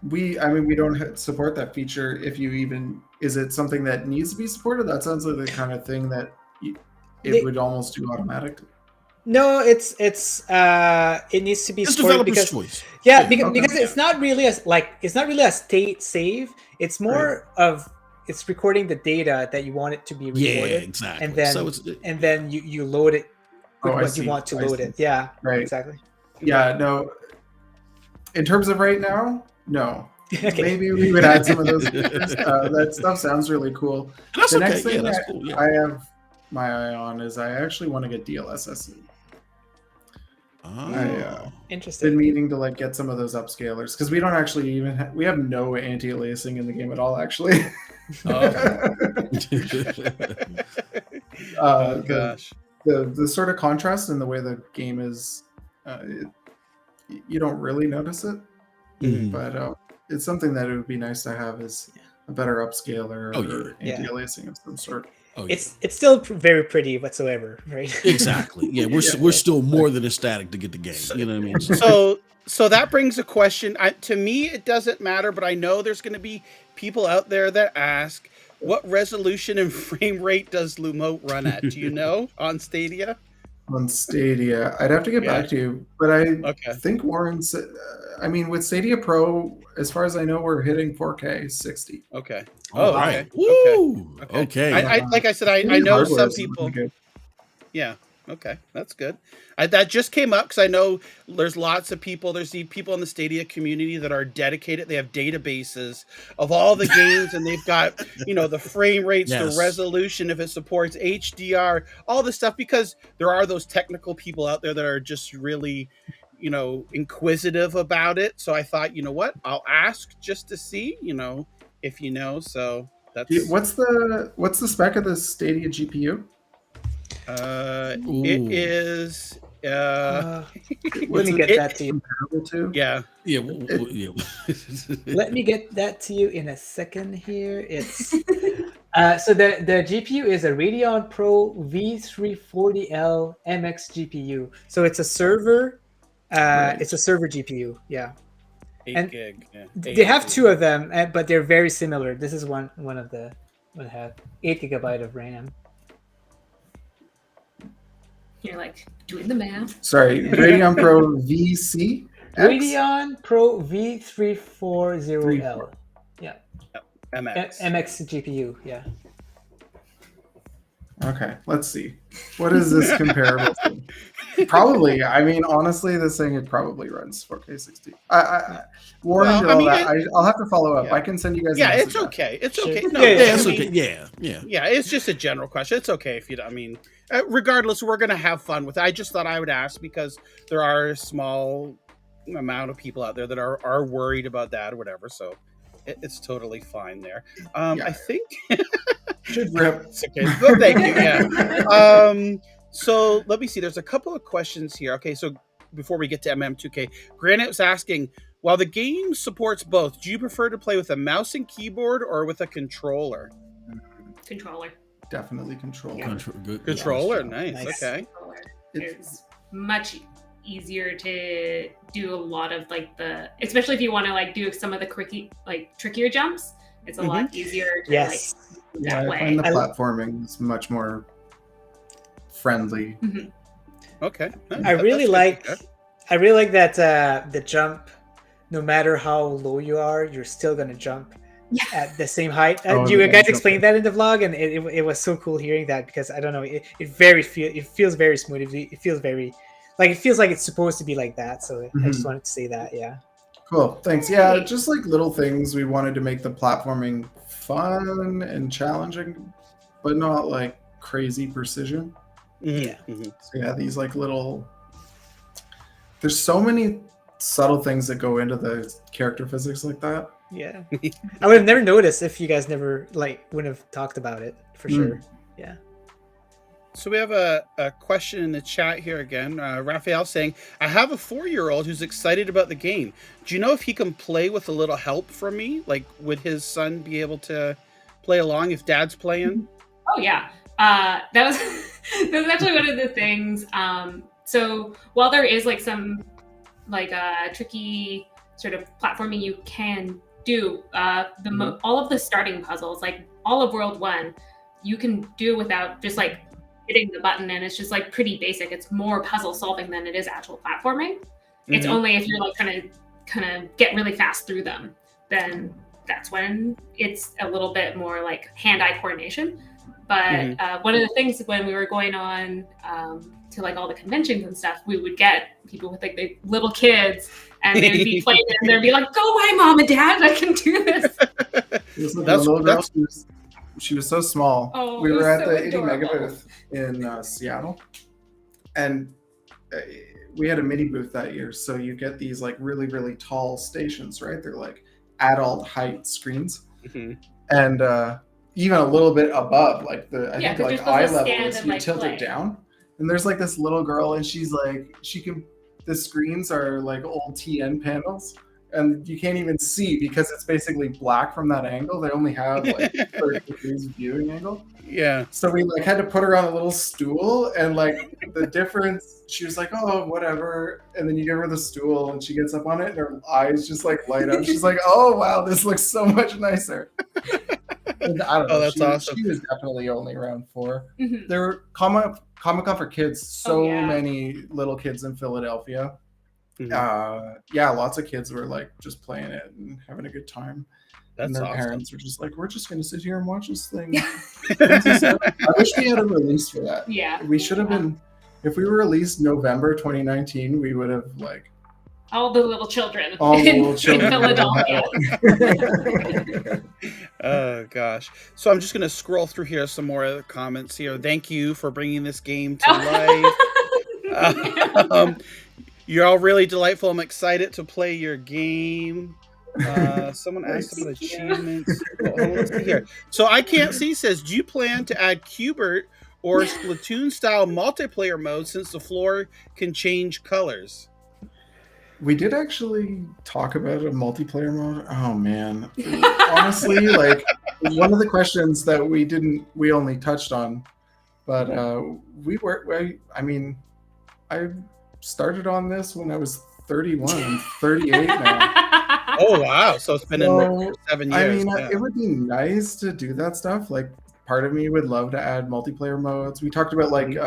we don't support that feature. Is it something that needs to be supported? That sounds like the kind of thing that it would almost do automatically. No, it needs to be it's supported developer's choice. Because it's not really a state save. It's more of it's recording the data that you want it to be recorded. Yeah, exactly. And then you load it with what you want to load it. Yeah, right. Exactly. Yeah, no. In terms of right now, no. Maybe we would add some of those features. That stuff sounds really cool. That's the next thing I have my eye on is I actually want to get DLSS. Interesting. Been meaning to get some of those upscalers because we don't actually we have no anti-aliasing in the game at all, actually. Gosh. The sort of contrast in the way the game is, you don't really notice it, but it's something that it would be nice to have as a better upscaler or anti-aliasing of some sort. It's still very pretty whatsoever, right? Exactly. Yeah, we're still more than ecstatic to get the game. You know what I mean? So that brings a question. To me, it doesn't matter, but I know there's going to be people out there that ask, what resolution and frame rate does Lumote run at? Do you know on Stadia? On Stadia, I'd have to get back to you, but I think Warren said, with Stadia Pro, as far as I know, we're hitting 4K 60. Okay. Right. Okay. Like I said, I know some people. Yeah. Okay, that's good. That just came up because I know there's lots of people. There's the people in the Stadia community that are dedicated. They have databases of all the games, and they've got the frame rates, the resolution, if it supports HDR, all this stuff. Because there are those technical people out there that are just really, inquisitive about it. So I thought, what, I'll ask just to see, if you know. So that's what's the spec of the Stadia GPU? It is. Let me get that to you. Yeah. Let me get that to you in a second here. It's so the GPU is a Radeon Pro V340L MX GPU. So it's a server. It's a server GPU. Yeah. 8 gig. Yeah. They have two of them, but they're very similar. This is one of the what have 8 GB of RAM. You're like doing the math. Sorry, Radeon Pro VC? Radeon Pro V340L. Yeah. MX. MX GPU, yeah. Okay, let's see. What is this comparable to? Probably. I mean, honestly, this thing it probably runs 4K 60. Warren did all that. I'll have to follow up. Yeah. I can send you guys. Yeah, it's okay. It's okay. No, it's okay. Yeah. Yeah, it's just a general question. It's okay if you don't. I mean, regardless, we're gonna have fun with it. I just thought I would ask because there are a small amount of people out there that are worried about that or whatever. So it's totally fine there. I think. Should rip. It's okay. Well, thank you. Yeah. So let me see. There's a couple of questions here. Okay, so before we get to MM2K, Granite was asking, while the game supports both, do you prefer to play with a mouse and keyboard or with a controller? Controller. Definitely controller. Yeah. Controller, nice. Okay. Controller is much easier to do a lot of like especially if you want to like do some of the trickier jumps. It's a lot easier to that way. I find the platforming is much more friendly. Okay. I really like that the jump, no matter how low you are, you're still gonna jump at the same height. You guys explained that in the vlog, and it was so cool hearing that, because I don't know, it feels very smooth. It feels very it feels like it's supposed to be like that. So I just wanted to say that. Yeah. Cool. Thanks. Yeah, just like little things. We wanted to make the platforming fun and challenging, but not like crazy precision. Yeah. So yeah, these like little. There's so many subtle things that go into the character physics like that. Yeah. I would have never noticed if you guys never wouldn't have talked about it for sure. Yeah. So we have a question in the chat here again. Raphael saying, I have a 4-year-old who's excited about the game. Do you know if he can play with a little help from me? Like, would his son be able to play along if dad's playing? Oh, yeah. That was actually one of the things. So while there is like some tricky sort of platforming you can do, all of the starting puzzles, like all of World 1, you can do without just like hitting the button, and it's just like pretty basic. It's more puzzle solving than it is actual platforming. It's only if you're like kind of get really fast through them, then that's when it's a little bit more like hand-eye coordination. But one of the things when we were going on to like all the conventions and stuff, we would get people with like the little kids, and they would be playing it, and they'd be like, "Go away, mom and dad! I can do this." She was so small. Oh, we were at the adorable. Indie Mega booth in Seattle, and we had a mini booth that year. So you get these like really, really tall stations, right? They're like adult height screens, and even a little bit above, like I think like eye level is you tilt it down. And there's like this little girl, and she's like, the screens are like old TN panels. And you can't even see because it's basically black from that angle. They only have like 30 degrees viewing angle. Yeah. So we like had to put her on a little stool, and like the difference, she was like, "Oh, whatever." And then you give her the stool, and she gets up on it, and her eyes just like light up. She's like, "Oh wow, this looks so much nicer." And I don't know. That's awesome. She was definitely only around 4. There were Comic-Con for kids. So many little kids in Philadelphia. Lots of kids were like just playing it and having a good time. And their parents were just like, we're just going to sit here and watch this thing. I wish we had a release for that. Yeah. We should have been, if we were released November 2019, we would have like. All the little children. In Philadelphia. Oh, gosh. So I'm just going to scroll through here some more other comments here. Thank you for bringing this game to life. You're all really delightful. I'm excited to play your game. Someone asked about achievements. Let's see here. So I Can't See says, do you plan to add Qbert or Splatoon-style multiplayer mode since the floor can change colors? We did actually talk about a multiplayer mode. Oh, man. Honestly, like, one of the questions that we only touched on, but I started on this when I was 31. I'm 38 now. Oh, wow. So it's been in 7 years. I mean, it would be nice to do that stuff. Like, part of me would love to add multiplayer modes. We talked about, like,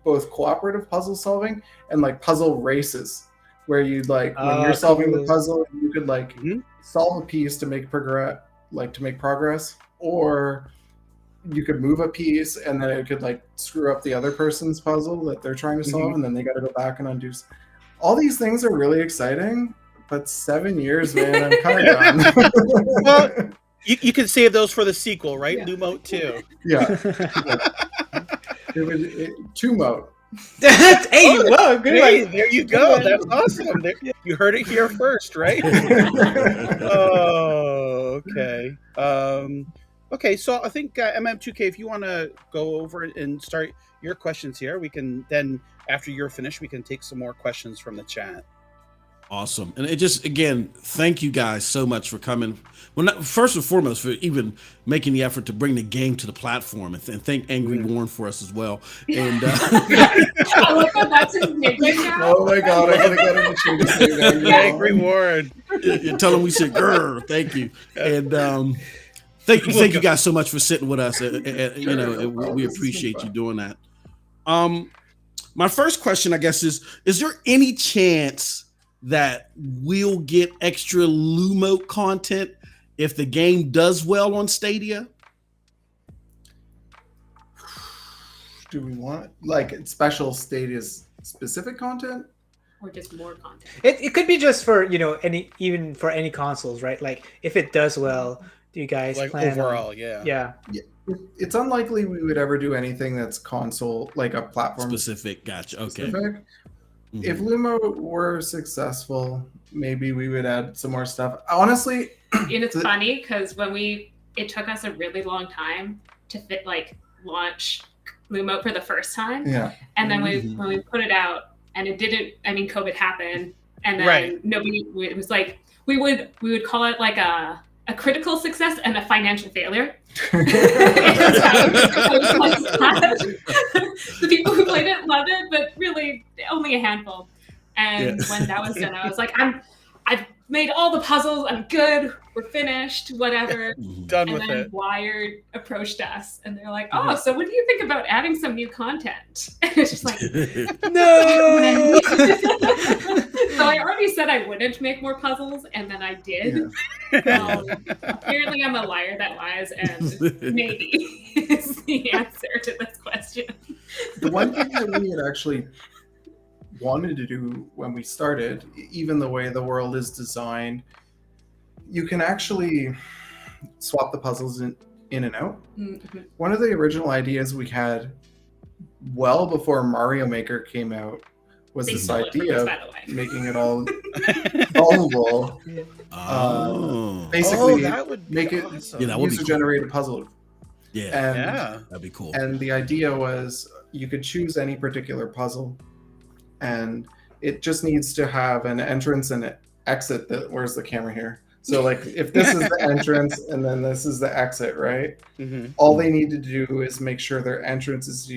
both cooperative puzzle solving and, like, puzzle races, where you'd, like, when you're solving the puzzle, you could, like, solve a piece to make progress, or you could move a piece and then it could like screw up the other person's puzzle that they're trying to solve, and then they got to go back and undo. All these things are really exciting, but 7 years, man, I'm kind of done. Well, you can save those for the sequel, right? Yeah. Lumote 2. Yeah. Two Mote. Hey, whoa, good. Hey, there you go. That's awesome. You heard it here first, right? Oh, okay. Okay, so I think MM2K, if you want to go over and start your questions here, we can then, after you're finished, we can take some more questions from the chat. Awesome. And it just, again, thank you guys so much for coming. Well, first and foremost, for even making the effort to bring the game to the platform, and thank Angry Warren for us as well. And I like that that's his nickname now. Oh my God, I gotta get him to change his name. Angry Warren. You tell him we said, grr, thank you. And thank you guys so much for sitting with us. You know, we appreciate you doing that. My first question, I guess, is there any chance that we'll get extra Lumote content if the game does well on Stadia? Do we want like special Stadia's specific content? Or just more content? It could be just for, you know, even for any consoles, right? Like if it does well, do you guys like plan overall? on, Yeah. It's unlikely we would ever do anything that's console, like a platform specific. Gotcha. Okay. Specific. Mm-hmm. If Lumo were successful, maybe we would add some more stuff. Honestly, and it's funny because it took us a really long time to launch Lumo for the first time. Yeah. And then when we put it out, and it didn't. I mean, COVID happened, and then nobody. It was like we would call it like a critical success and a financial failure. The people who played it loved it, but really only a handful. And when that was done, I was like, I've made all the puzzles. I'm good. We're finished. Whatever. Done with it. And then Wired approached us, and they're like, "Oh, so what do you think about adding some new content?" And it's just like, no. So I already said I wouldn't make more puzzles, and then I did. Yeah. Apparently, I'm a liar that lies, and maybe is the answer to this question. The one thing that we had actually wanted to do when we started, even the way the world is designed, you can actually swap the puzzles in and out. Mm-hmm. One of the original ideas we had well before Mario Maker came out was this idea of making it all solvable. Basically, that would make it user-generated puzzle. Yeah, that'd be cool. And the idea was you could choose any particular puzzle, and it just needs to have an entrance and an exit. Where's the camera here? So like if this is the entrance and then this is the exit, right? Mm-hmm. All they need to do is make sure their entrance is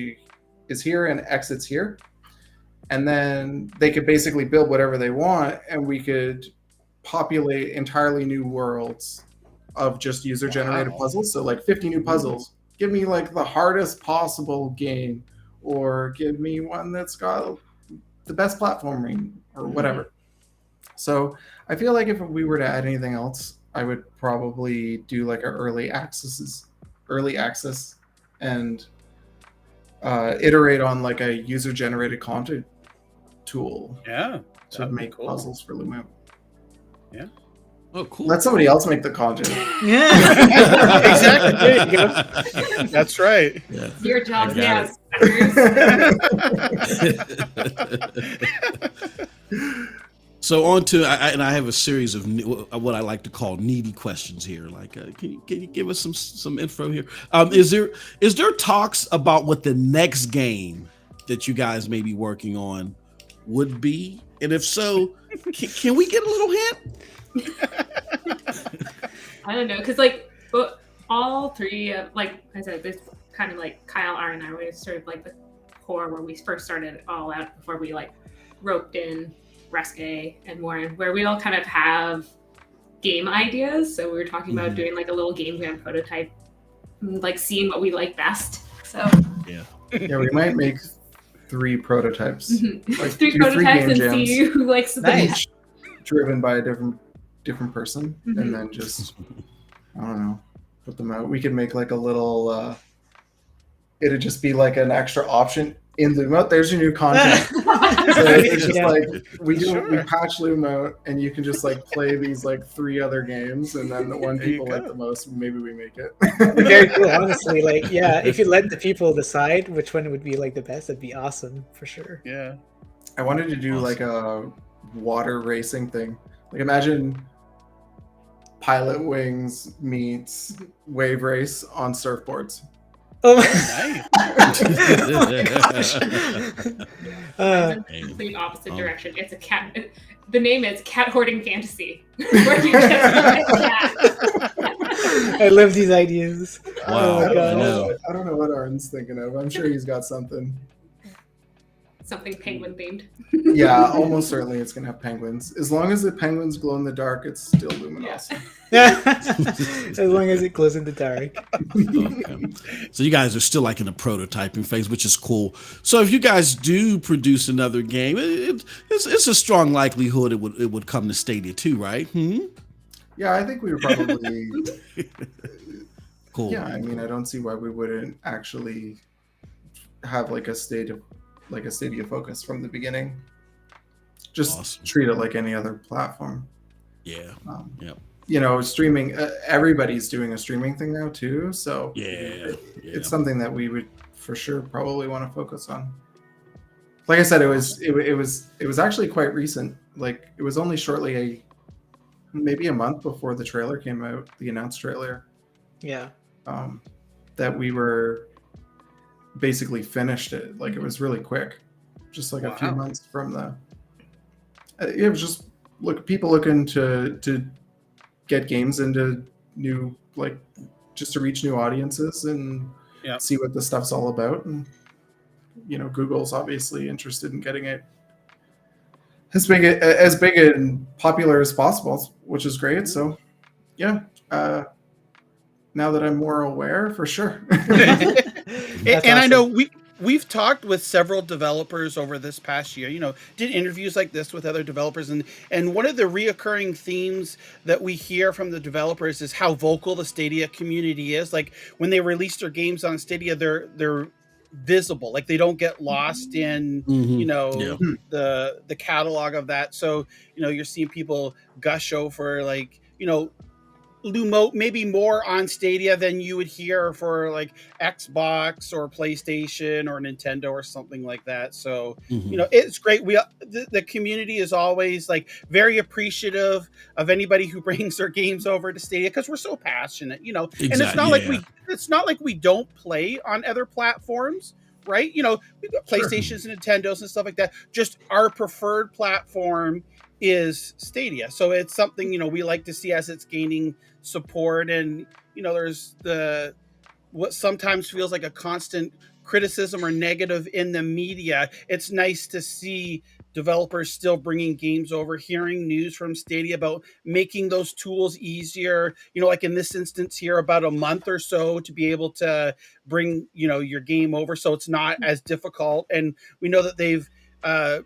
here and exit's here. And then they could basically build whatever they want, and we could populate entirely new worlds of just user-generated puzzles. So like 50 new puzzles. Give me like the hardest possible game, or give me one that's got the best platforming or whatever. So I feel like if we were to add anything else, I would probably do like an early access and iterate on like a user-generated content tool. Yeah, to make puzzles for Lumo. Yeah. Oh, cool. Let somebody else make the content. Yeah. Exactly. There you go. That's right. Yeah. Your job now. So on to, and I have a series of what I like to call needy questions here. Like, can you give us some info here? Is there talks about what the next game that you guys may be working on would be? And if so, can we get a little hint? I don't know, because like all three, like I said, this kind of like Kyle, R, and I were sort of like the core where we first started all out before we like roped in Reske and Warren, where we all kind of have game ideas. So we were talking about doing like a little game jam prototype, like seeing what we like best. So yeah, we might make 3 prototypes, like three prototypes, and jams, see who likes the best. Driven by a different person, and then just I don't know, put them out. We could make like a little it'd just be like an extra option in Lumote. There's your new content. So it's just like we patch Lumote, and you can just like play these like 3 other games, and then the one people like the most, maybe we make it. Very cool, honestly. Like, yeah, if you let the people decide which one would be like the best, that'd be awesome for sure. Yeah. I wanted to do like a water racing thing. Like imagine Pilot Wings meets Wave Race on surfboards. Oh, complete opposite direction. It's a cat. The name is Cat Hoarding Fantasy. Where you just cat. I love these ideas. Wow. Oh my God. I don't know what Arden's thinking of. I'm sure he's got something. Something penguin themed. Yeah, almost certainly it's gonna have penguins. As long as the penguins glow in the dark, it's still Luminawesome. As long as it glows in the dark. Okay. So you guys are still like in the prototyping phase, which is cool. So if you guys do produce another game, it's a strong likelihood it would come to Stadia too, right? Yeah, I think we were probably cool. Yeah, I mean, I don't see why we wouldn't actually have like a Stadia focus from the beginning. Just awesome. Treat it like any other platform. Yeah. You know, streaming. Everybody's doing a streaming thing now too, so it's something that we would for sure probably want to focus on. Like I said, it was actually quite recent. Like it was only maybe a month before the trailer came out, the announced trailer. Yeah. That we were basically finished it. Like it was really quick, just like a few months from the. It was just people looking to get games into new, like just to reach new audiences and see what the stuff's all about. And you know, Google's obviously interested in getting it as big and popular as possible, which is great. So yeah, now that I'm more aware, for sure. And awesome. I know we've talked with several developers over this past year, you know, did interviews like this with other developers. And one of the reoccurring themes that we hear from the developers is how vocal the Stadia community is. Like when they release their games on Stadia, they're visible, like they don't get lost in, you know, the catalog of that. So, you know, you're seeing people gush over like, you know, Lumote maybe more on Stadia than you would hear for like Xbox or PlayStation or Nintendo or something like that. So, you know, it's great. The community is always like very appreciative of anybody who brings their games over to Stadia because we're so passionate, you know. Exactly. And it's not like we don't play on other platforms, right? You know, we've got PlayStations and Nintendos and stuff like that. Just our preferred platform is Stadia. So it's something, you know, we like to see as it's gaining support. And, you know, there's what sometimes feels like a constant criticism or negative in the media. It's nice to see developers still bringing games over, hearing news from Stadia about making those tools easier, you know, like in this instance here, about a month or so to be able to bring, you know, your game over. So it's not as difficult. And we know that they've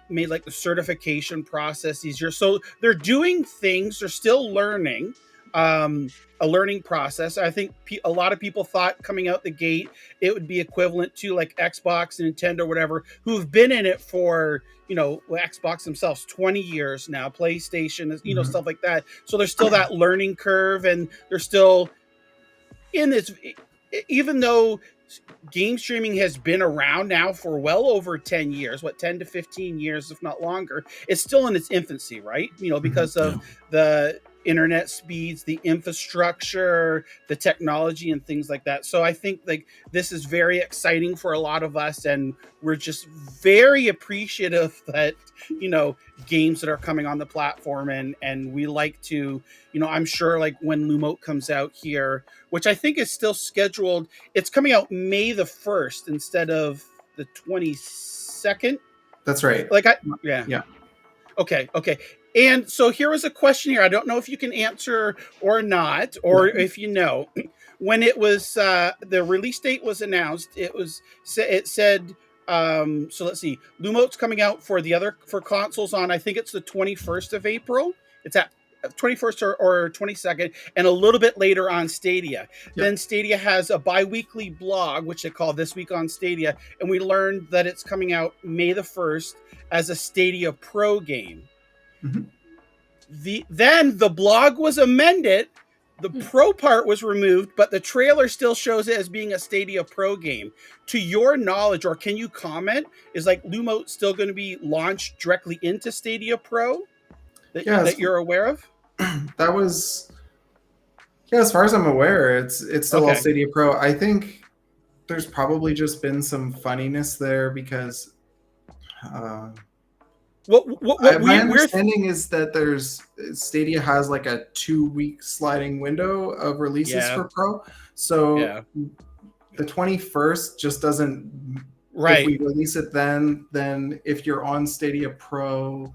made like the certification process easier. So they're doing things, they're still learning, a learning process. I think a lot of people thought coming out the gate, it would be equivalent to like Xbox and Nintendo, whatever, who've been in it for, you know, Xbox themselves, 20 years now, PlayStation, you know, stuff like that. So there's still that learning curve and they're still in this, even though game streaming has been around now for well over 10 years, 10 to 15 years, if not longer, it's still in its infancy, right? You know, because of the internet speeds, the infrastructure, the technology and things like that. So I think like this is very exciting for a lot of us, and we're just very appreciative that, you know, games that are coming on the platform, and we like to, you know, I'm sure like when Lumote comes out here, which I think is still scheduled, it's coming out May the 1st instead of the 22nd. That's right. Like yeah. Okay. And so here was a question here. I don't know if you can answer or not, or if you know. When it was the release date was announced, it said so let's see. Lumote's coming out for consoles on, I think it's the 21st of April. It's at 21st or 22nd, and a little bit later on Stadia. Yep. Then Stadia has a bi-weekly blog, which they call This Week on Stadia, and we learned that it's coming out May the 1st as a Stadia Pro game. Mhm. Then the blog was amended. The Pro part was removed, but the trailer still shows it as being a Stadia Pro game. To your knowledge, or can you comment, is like Lumote still going to be launched directly into Stadia Pro that you're aware of? That was, as far as I'm aware, it's still all Stadia Pro. I think there's probably just been some funniness there because my understanding is that Stadia has like a 2-week sliding window of releases for Pro. So the 21st just doesn't. If we release it then if you're on Stadia Pro,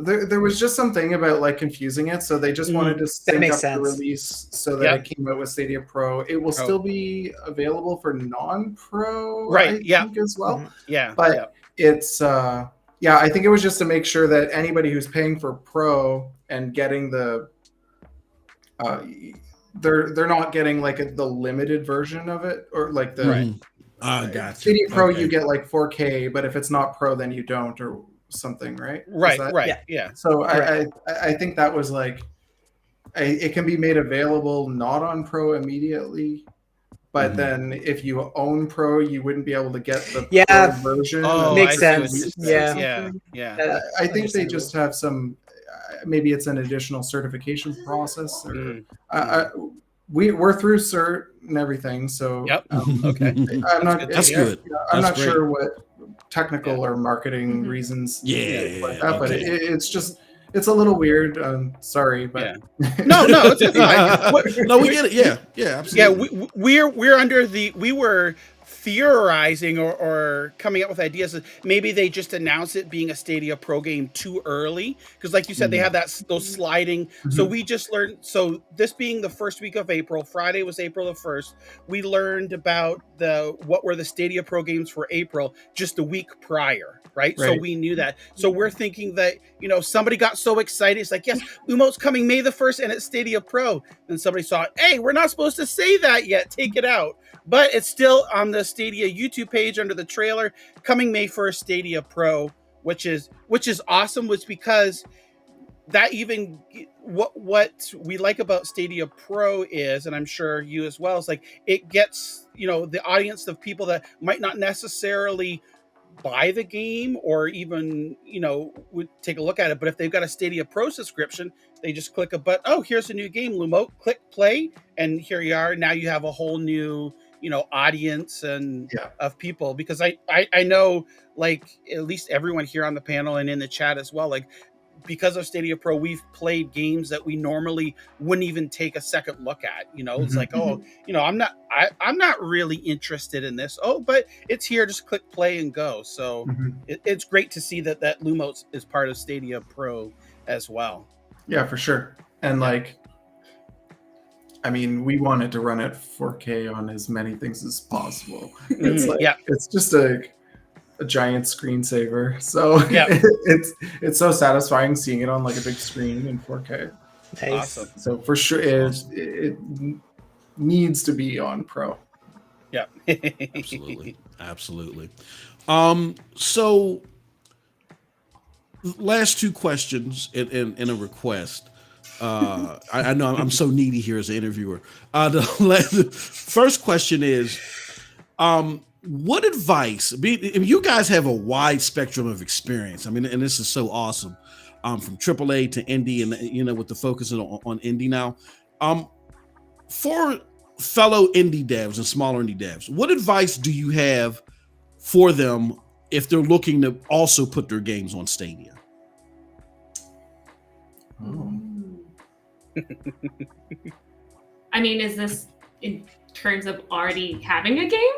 there was just something about like confusing it. So they just wanted to sync up the release so that it came out with Stadia Pro. It will still be available for non-Pro, I think, as well. But it's I think it was just to make sure that anybody who's paying for Pro and getting the they're not getting like the limited version of it, or like the gotcha. Stadia Pro you get like 4K, but if it's not Pro then you don't, or something, right? So I think that was like it can be made available not on Pro immediately, but then if you own Pro, you wouldn't be able to get the Pro version. Makes sense. I think they just have some. Maybe it's an additional certification process. Or, we're through cert and everything, so I'm not. That's good. I'm not sure what technical or marketing reasons. But it's a little weird. Sorry, but no, it's fine. No, we get it. Yeah, absolutely. We were theorizing or coming up with ideas that maybe they just announced it being a Stadia Pro game too early, because like you said, they have those sliding. So we just learned. So this being the first week of April, Friday was April the 1st. We learned about what were the Stadia Pro games for April just a week prior. Right. So we knew that. So we're thinking that, somebody got so excited. It's like, yes, Lumote's coming May the 1st and it's Stadia Pro. And somebody saw, hey, we're not supposed to say that yet. Take it out. But it's still on the Stadia YouTube page under the trailer, coming May 1st, Stadia Pro, which is awesome, was because that even what we like about Stadia Pro is, and I'm sure you as well, is like it gets, the audience of people that might not necessarily buy the game or even would take a look at it, but if they've got a Stadia Pro subscription, they just click a button. Oh, here's a new game, Lumote. Click play, and here you are. Now you have a whole new audience and of people, because I know, like, at least everyone here on the panel and in the chat as well, like, because of Stadia Pro, we've played games that we normally wouldn't even take a second look at. It's like, I'm not really interested in this. Oh, but it's here. Just click play and go. So it's great to see that Lumote is part of Stadia Pro as well. Yeah, for sure. And we wanted to run at 4K on as many things as possible. It's it's just a giant screensaver. So it's so satisfying seeing it on like a big screen in 4K. Nice. Awesome. So for sure, it needs to be on Pro. Yeah, absolutely. So last two questions and a request. I know I'm so needy here as an interviewer. The first question is, what advice? You guys have a wide spectrum of experience. And this is so awesome. From AAA to indie, and with the focus on indie now. For fellow indie devs and smaller indie devs, what advice do you have for them if they're looking to also put their games on Stadia? Is this in terms of already having a game?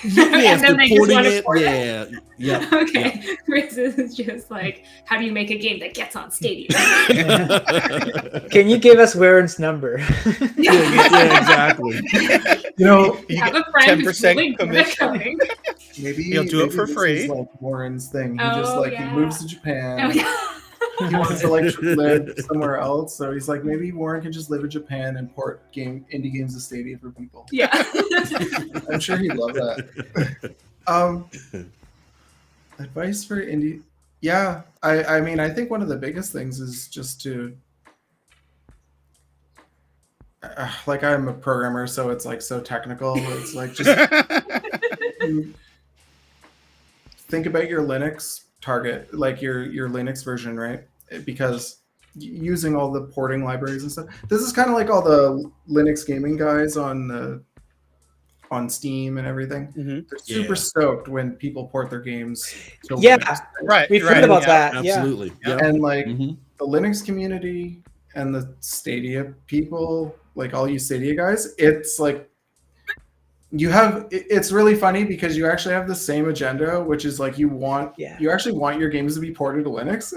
Yeah, and then they just want to port it? Yeah. Okay. This is just like, how do you make a game that gets on Stadia? Can you give us Warren's number? Yeah, exactly. You have a friend who's really good at coding. Maybe he'll do it for free. Is like Warren's thing. He he moves to Japan. he wants to like live somewhere else. So he's like, maybe Warren can just live in Japan and port indie games to Stadia for people. Yeah. I'm sure he'd love that. Advice for indie. Yeah, I mean, I think one of the biggest things is just to like, I'm a programmer, so it's like so technical. It's like just think about your Linux target, like your Linux version, right? Because using all the porting libraries and stuff, this is kind of like all the Linux gaming guys on Steam and everything. They're super stoked when people port their games to Linux. Right. We've heard about that. Absolutely. Yeah. Yeah. And like the Linux community and the Stadia people, like all you Stadia guys, it's like it's really funny because you actually have the same agenda, which is like you actually want your games to be ported to Linux.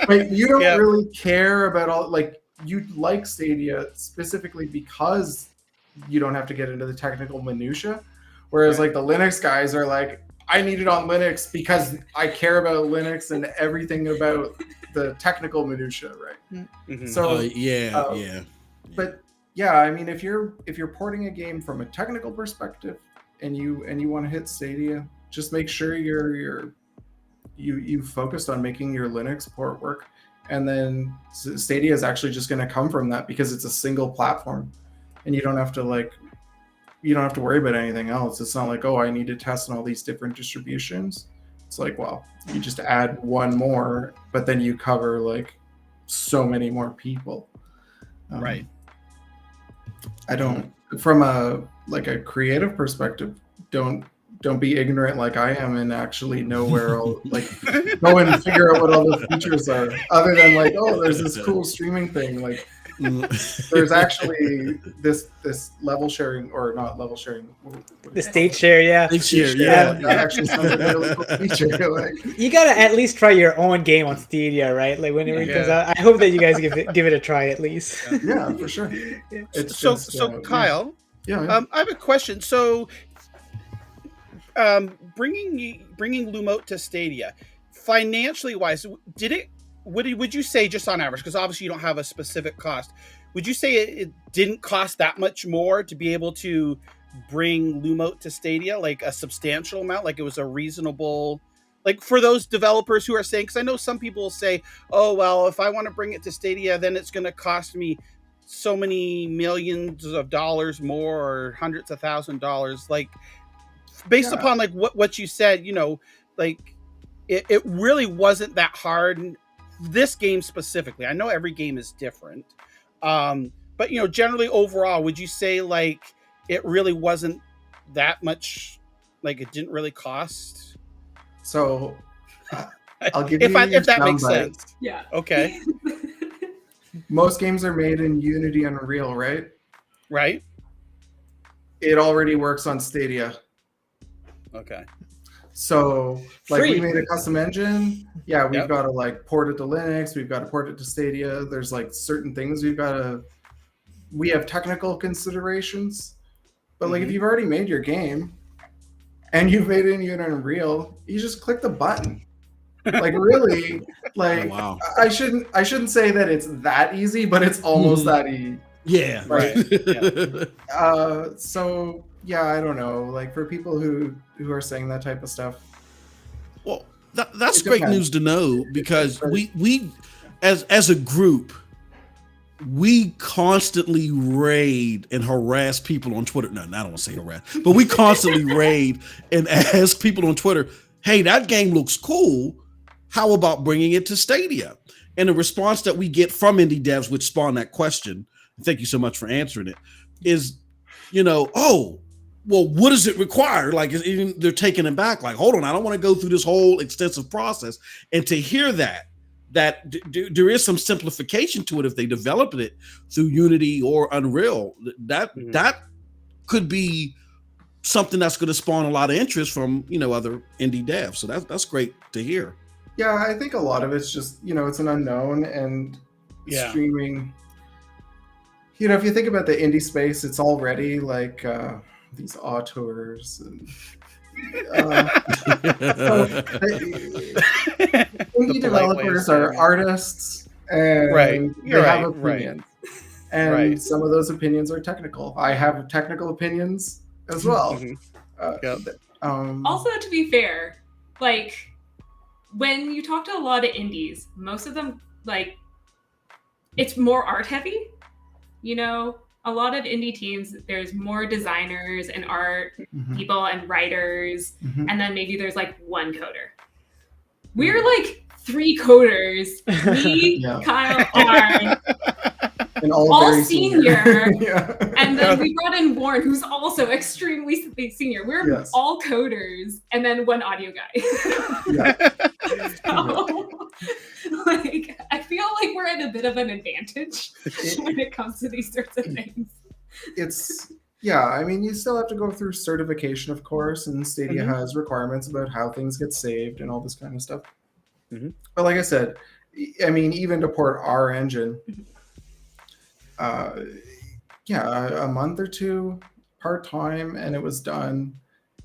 Like you don't really care about all, like you like Stadia specifically because you don't have to get into the technical minutia, whereas like the Linux guys are like, I need it on Linux because I care about Linux and everything about the technical minutia, right? So but yeah, I mean, if you're porting a game from a technical perspective and you want to hit Stadia, just make sure you focused on making your Linux port work, and then Stadia is actually just going to come from that because it's a single platform, and you don't have to worry about anything else. It's not like, oh, I need to test on all these different distributions. It's like, well, you just add one more, but then you cover like so many more people. Right. I don't, from a creative perspective, don't be ignorant like I am and actually know where all, like, go and figure out what all the features are, other than like, oh, there's this cool streaming thing. Like, there's actually this level sharing, or not level sharing, The state share, yeah. State share, yeah. That actually sounds like a really cool feature. Like, You gotta at least try your own game on Stadia, right? Like whenever it comes out, I hope that you guys give it a try at least. yeah, for sure. It's So just, Kyle, yeah. I have a question. So, bringing Lumote to Stadia, financially wise, would you say, just on average, because obviously you don't have a specific cost, would you say it didn't cost that much more to be able to bring Lumote to Stadia, like a substantial amount, like it was a reasonable, like for those developers who are saying, because I know some people will say, oh, well, if I want to bring it to Stadia, then it's going to cost me so many millions of dollars more, or hundreds of $1,000s, like based upon like what you said, like it really wasn't that hard. This game specifically, I know every game is different, but generally overall, would you say like it really wasn't that much, like it didn't really cost? So I'll give you if that makes soundbite. sense. Yeah. Okay. Most games are made in Unity and Unreal, right? Right. It already works on Stadia. Okay. So like Free. we made a custom engine. Yeah, we've got to like port it to Linux. We've got to port it to Stadia. There's like certain things we have technical considerations. But like if you've already made your game and you've made it in Unity and Unreal, you just click the button. Like really, like wow. I shouldn't say that it's that easy, but it's almost that easy. Yeah. Right. Yeah. So yeah, I don't know. Like for people who are saying that type of stuff. Well, that's great news to know, because we as a group, we constantly raid and harass people on Twitter. No, I don't want to say harass, but we constantly raid and ask people on Twitter, hey, that game looks cool. How about bringing it to Stadia? And the response that we get from indie devs, which spawned that question, thank you so much for answering it, is, oh, well, what does it require? Like, they're taking it back. Like, hold on, I don't want to go through this whole extensive process. And to hear that there is some simplification to it if they develop it through Unity or Unreal, that could be something that's going to spawn a lot of interest from other indie devs. So that's great to hear. Yeah, I think a lot of it's just it's an unknown, and streaming. If you think about the indie space, it's already like these auteurs and indie polite way of developers saying are it. artists, and Right. they You're have right, right. opinions. And Right. some of those opinions are technical. I have technical opinions as well. Mhm. Uh, Yep. Also, to be fair, like when you talk to a lot of indies, most of them like it's more art heavy. You know, a lot of indie teams, there's more designers and art mhm, people and writers, mhm. and then maybe there's like one coder. We're like 3 coders. Me, Yeah. Kyle, are And all all very senior. Yeah. And then we brought in Warren, who's also extremely senior. We're Yes. all coders, and then one audio guy. Yeah. So, like, I feel like we're at a bit of an advantage when it comes to these sorts of things. It's yeah, I mean, you still have to go through certification, of course, and Stadia Mhm. has requirements about how things get saved and all this kind of stuff. Mhm. But like I said, I mean, even to port our engine, yeah, a month or two part-time, and it was done.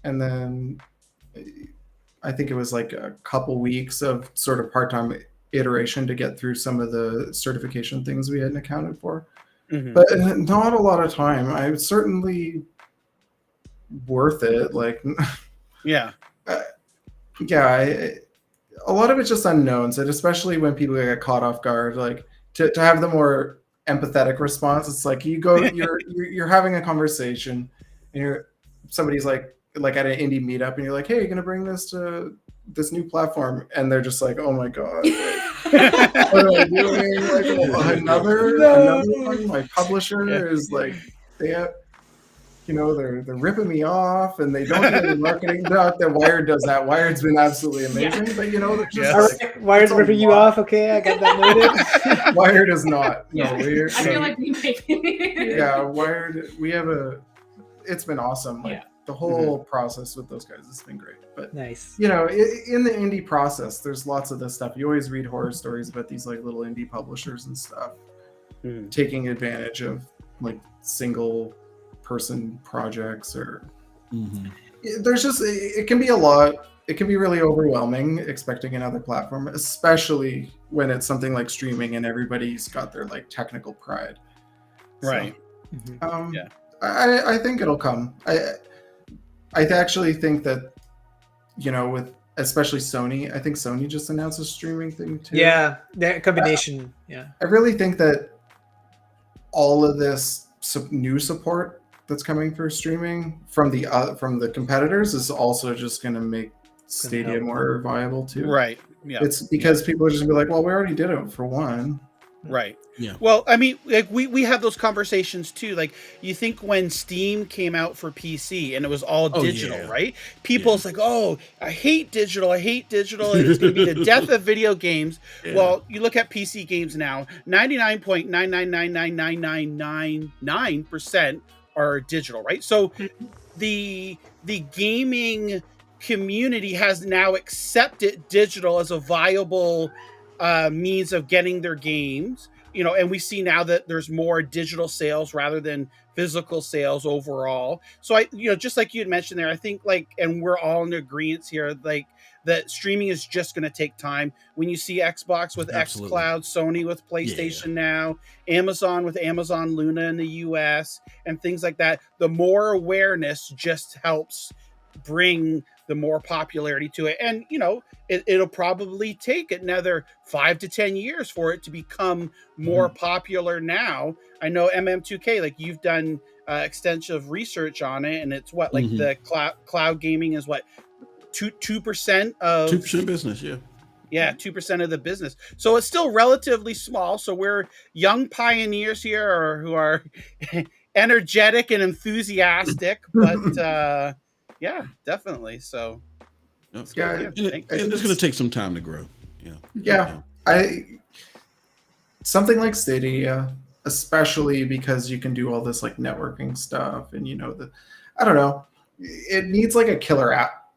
And then I think it was like a couple weeks of sort of part-time iteration to get through some of the certification things we hadn't accounted for. Mhm. But not a lot of time. I was certainly worth it. Like, Yeah. yeah, a lot of it's just unknowns, and especially when people get caught off guard, like to have the more empathetic response. It's like you're having a conversation, and somebody's like at an indie meetup, and you're like, hey, you're gonna bring this to this new platform, and they're just like, oh my god. What am I doing? Like another one? My publisher is like, they have, they're ripping me off, and they don't do any marketing. Not that Wired does that. Wired's been absolutely amazing, but they're just Wired's it's a ripping you lot. off. Okay, I got that noted. Wired is not. No, Yeah. we're I feel like we might be. yeah, Wired. We have it's been awesome. Like Yeah. the whole process with those guys has been great. But Nice. in the indie process, there's lots of this stuff. You always read horror stories about these like little indie publishers and stuff Mhm. taking advantage of like single person projects, or there's just, it can be a lot. It can be really overwhelming expecting another platform, especially when it's something like streaming and everybody's got their like technical pride. Right. Mhm. Yeah. I think it'll come. I actually think that, with especially Sony, I think Sony just announced a streaming thing too. Yeah, that combination. Yeah. I really think that all of this new support that's coming for streaming from the competitors is also just going to make Stadia help. more viable too. Right. Yeah. It's because people are just gonna be like, well, we already did it for one. Right. Yeah. Well, I mean, like we have those conversations too. Like, you think when Steam came out for PC and it was all digital, yeah. right? People's like, "Oh, I hate digital. And it's going to be the death of video games." Yeah. Well, you look at PC games now, 99.9999999% are digital, right? So the gaming community has now accepted digital as a viable means of getting their games, and we see now that there's more digital sales rather than physical sales overall. So just like you had mentioned there, I think and we're all in agreement here, that streaming is just going to take time. When you see Xbox with Absolutely. xCloud, Sony with PlayStation now, Amazon with Amazon Luna in the US, and things like that, the more awareness just helps bring the more popularity to it. And it'll probably take another 5 to 10 years for it to become more popular. Now I know MM2K, like, you've done extensive research on it, and it's what, like, the cloud gaming is what, 2% of 2% business. Yeah. 2% of the business. So it's still relatively small. So we're young pioneers here, who are energetic and enthusiastic, but yeah, definitely. So Yeah, it's going to take some time to grow. Yeah. Something like Stadia, especially because you can do all this like networking stuff, and I don't know, it needs like a killer app,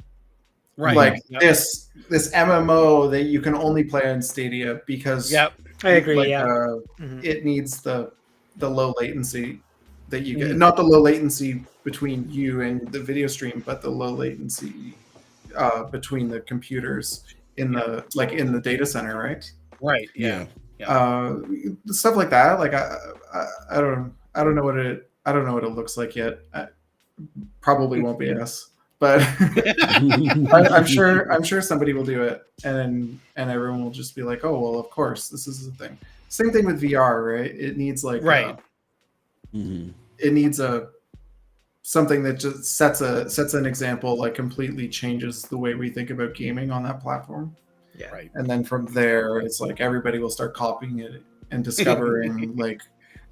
right? Like this MMO that you can only play on Stadia, because I agree. like, it needs the low latency that you get, not the low latency between you and the video stream, but the low latency between the computers in the data center, right? Right. Yeah. Stuff like that. Like I don't know what it looks like yet. Probably won't be us, but I'm sure somebody will do it, and everyone will just be like, oh well, of course this is the thing. Same thing with VR, right? It needs like it needs something that just sets an example, like completely changes the way we think about gaming on that platform. Yeah. Right. And then from there, it's like everybody will start copying it and discovering like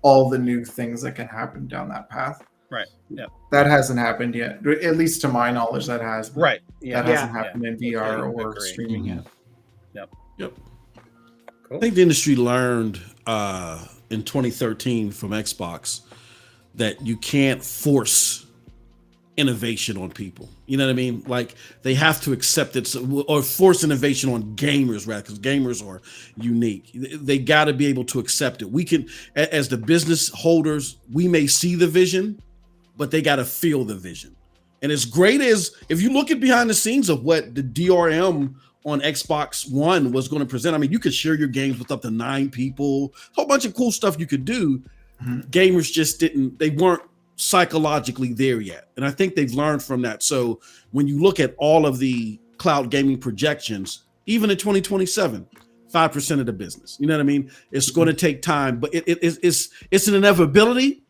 all the new things that can happen down that path. Right. Yeah. That hasn't happened yet, at least to my knowledge. That has. Right. Yeah. That hasn't happened in VR or streaming yet. Yep. Cool. I think the industry learned in 2013 from Xbox that you can't force innovation on people. You know what I mean? Like they have to accept it, or force innovation on gamers, rather, because gamers are unique. They got to be able to accept it. We can, as the business holders, we may see the vision, but they got to feel the vision. And as great as, if you look at behind the scenes of what the DRM on Xbox One was going to present, I mean, you could share your games with up to 9 people, a whole bunch of cool stuff you could do. Gamers just they weren't psychologically there yet. And I think they've learned from that. So when you look at all of the cloud gaming projections, even in 2027, 5% of the business, you know what I mean? It's going to take time, but it's an inevitability,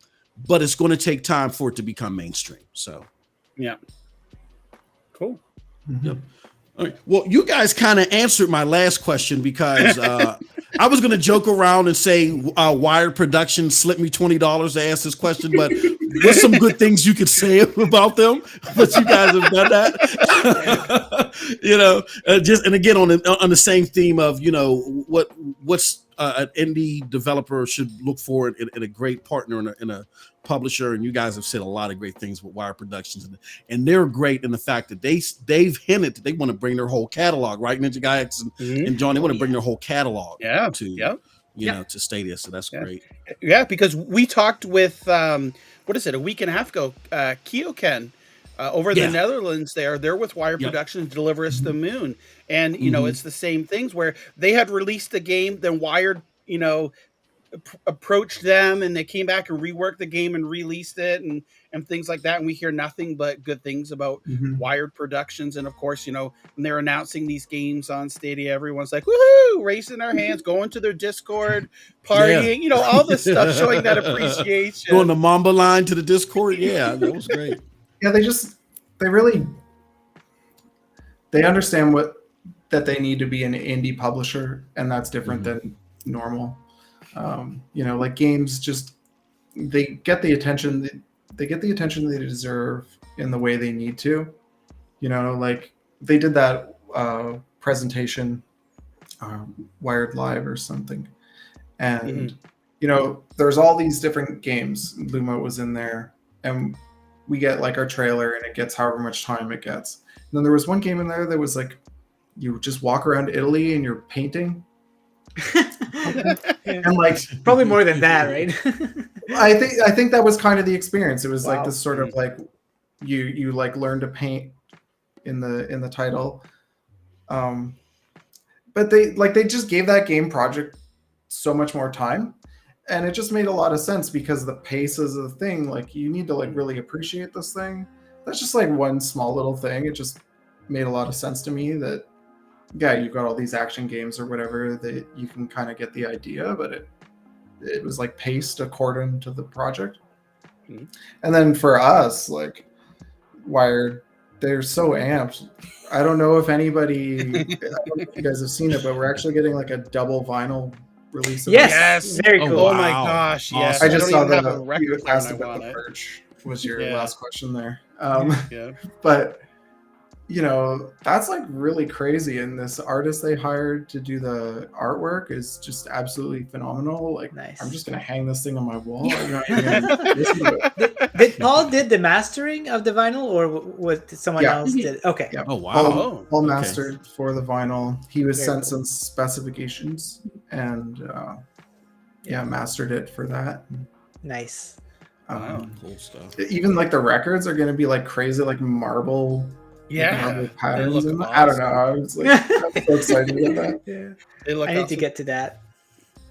but it's going to take time for it to become mainstream. So, yeah. Cool. Yep. All right. Well, you guys kind of answered my last question because I was going to joke around and say Wired Productions slipped me $20 to ask this question, but there's some good things you could say about them. But you guys have done that, you know. Just and again on the same theme of what's an indie developer should look for in a great partner in a publisher, and you guys have said a lot of great things with Wire Productions, and they're great in the fact that they've hinted that they want to bring their whole catalog, right? NinjaGuy X and John, they want to bring their whole catalog to to Stadia, so that's great. Yeah, because we talked with what is it, a week and a half ago, Kyoken over in the Netherlands. They're with Wire Productions to Deliver Us the Moon, and it's the same things where they had released the game, then Wired approached them, and they came back and reworked the game and released it and things like that, and we hear nothing but good things about Wired Productions. And of course, when they're announcing these games on Stadia, everyone's like woohoo, raising their hands, going to their Discord, partying, all this stuff, showing that appreciation, going the Mamba line to the Discord. That was great. They understand that they need to be an indie publisher, and that's different than normal. Like games, just they get the attention they deserve in the way they need to. Like they did that presentation, Wired Live or something, and there's all these different games. Lumote was in there, and we get like our trailer, and it gets however much time it gets. And then there was one game in there that was like you just walk around Italy and you're painting. And like probably more than that, right? I think that was kind of the experience. It was like this sort of like you like learn to paint in the title, but they just gave that game project so much more time, and it just made a lot of sense because the pace is the thing. Like you need to like really appreciate this thing. That's just like one small little thing. It just made a lot of sense to me that you've got all these action games or whatever that you can kind of get the idea, but it was like paced according to the project. And then for us, like Wired, they're so amped. I don't know if anybody, I don't know if you guys have seen it, but we're actually getting like a double vinyl release of yes, very cool. Oh my gosh, yes. I just saw that you asked about the merch was your last question there. But that's like really crazy, and this artist they hired to do the artwork is just absolutely phenomenal. Like, nice. I'm just gonna hang this thing on my wall. Did Paul did the mastering of the vinyl, or was someone else did? Okay. Yeah. Oh wow. Paul mastered for the vinyl. He was sent some specifications and mastered it for that. Nice. Cool stuff. Even like the records are gonna be like crazy, like marble Yeah, patterns. I don't know. I was like, I'm so excited about that. Yeah. I need to get to that.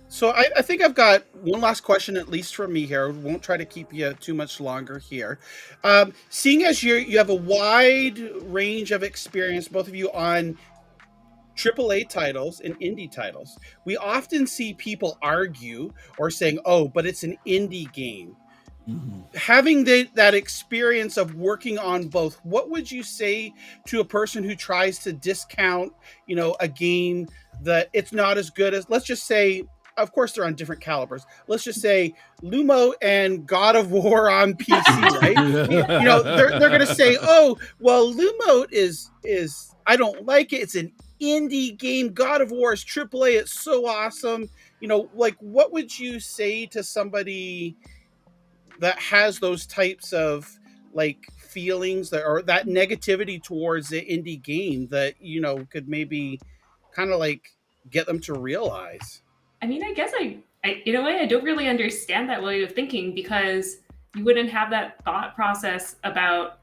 So I think I've got one last question, at least from me here. Won't try to keep you too much longer here. Seeing as you have a wide range of experience, both of you, on AAA titles and indie titles, we often see people argue or saying, "Oh, but it's an indie game." Having that experience of working on both, what would you say to a person who tries to discount, a game that it's not as good as, let's just say, of course they're on different calibers, let's just say Lumo and God of War on PC, right? They're going to say, "Oh, well, Lumo is I don't like it. It's an indie game. God of War is AAA. It's so awesome." Like, what would you say to somebody that has those types of like feelings or that negativity towards the indie game that could maybe kind of like get them to realize? I mean, I guess I in a way I don't really understand that way of thinking, because you wouldn't have that thought process about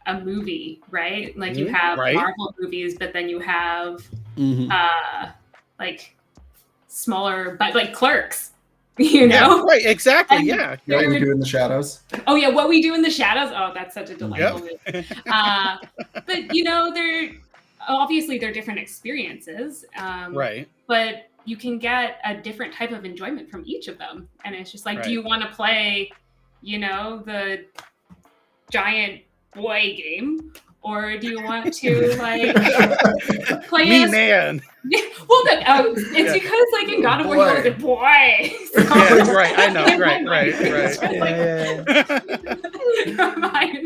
a movie, right? Like you have Marvel movies, but then you have like smaller, but like Clerks. Right, exactly. And yeah, what we do in the shadows. Oh yeah, What We Do in the Shadows. Oh, that's such a delightful movie. But they're obviously they're different experiences, right? But you can get a different type of enjoyment from each of them, and it's just like, do you want to play the giant boy game, or do you want to like play Me man? Well, it's because like in God of War, you're like, boy. So, yeah, right. I know. Right. It's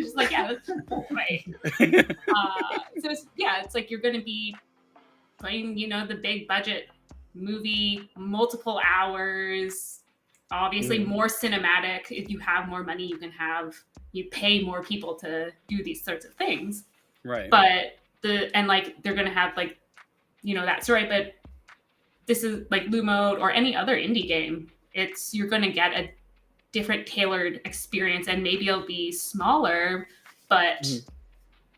just like, yeah, that's boy. So it's like you're going to be playing, the big budget movie, multiple hours, obviously more cinematic. If you have more money, you pay more people to do these sorts of things. Right. But they're going to have like, that story, but this is like Lumote or any other indie game. You're going to get a different tailored experience, and maybe it'll be smaller, but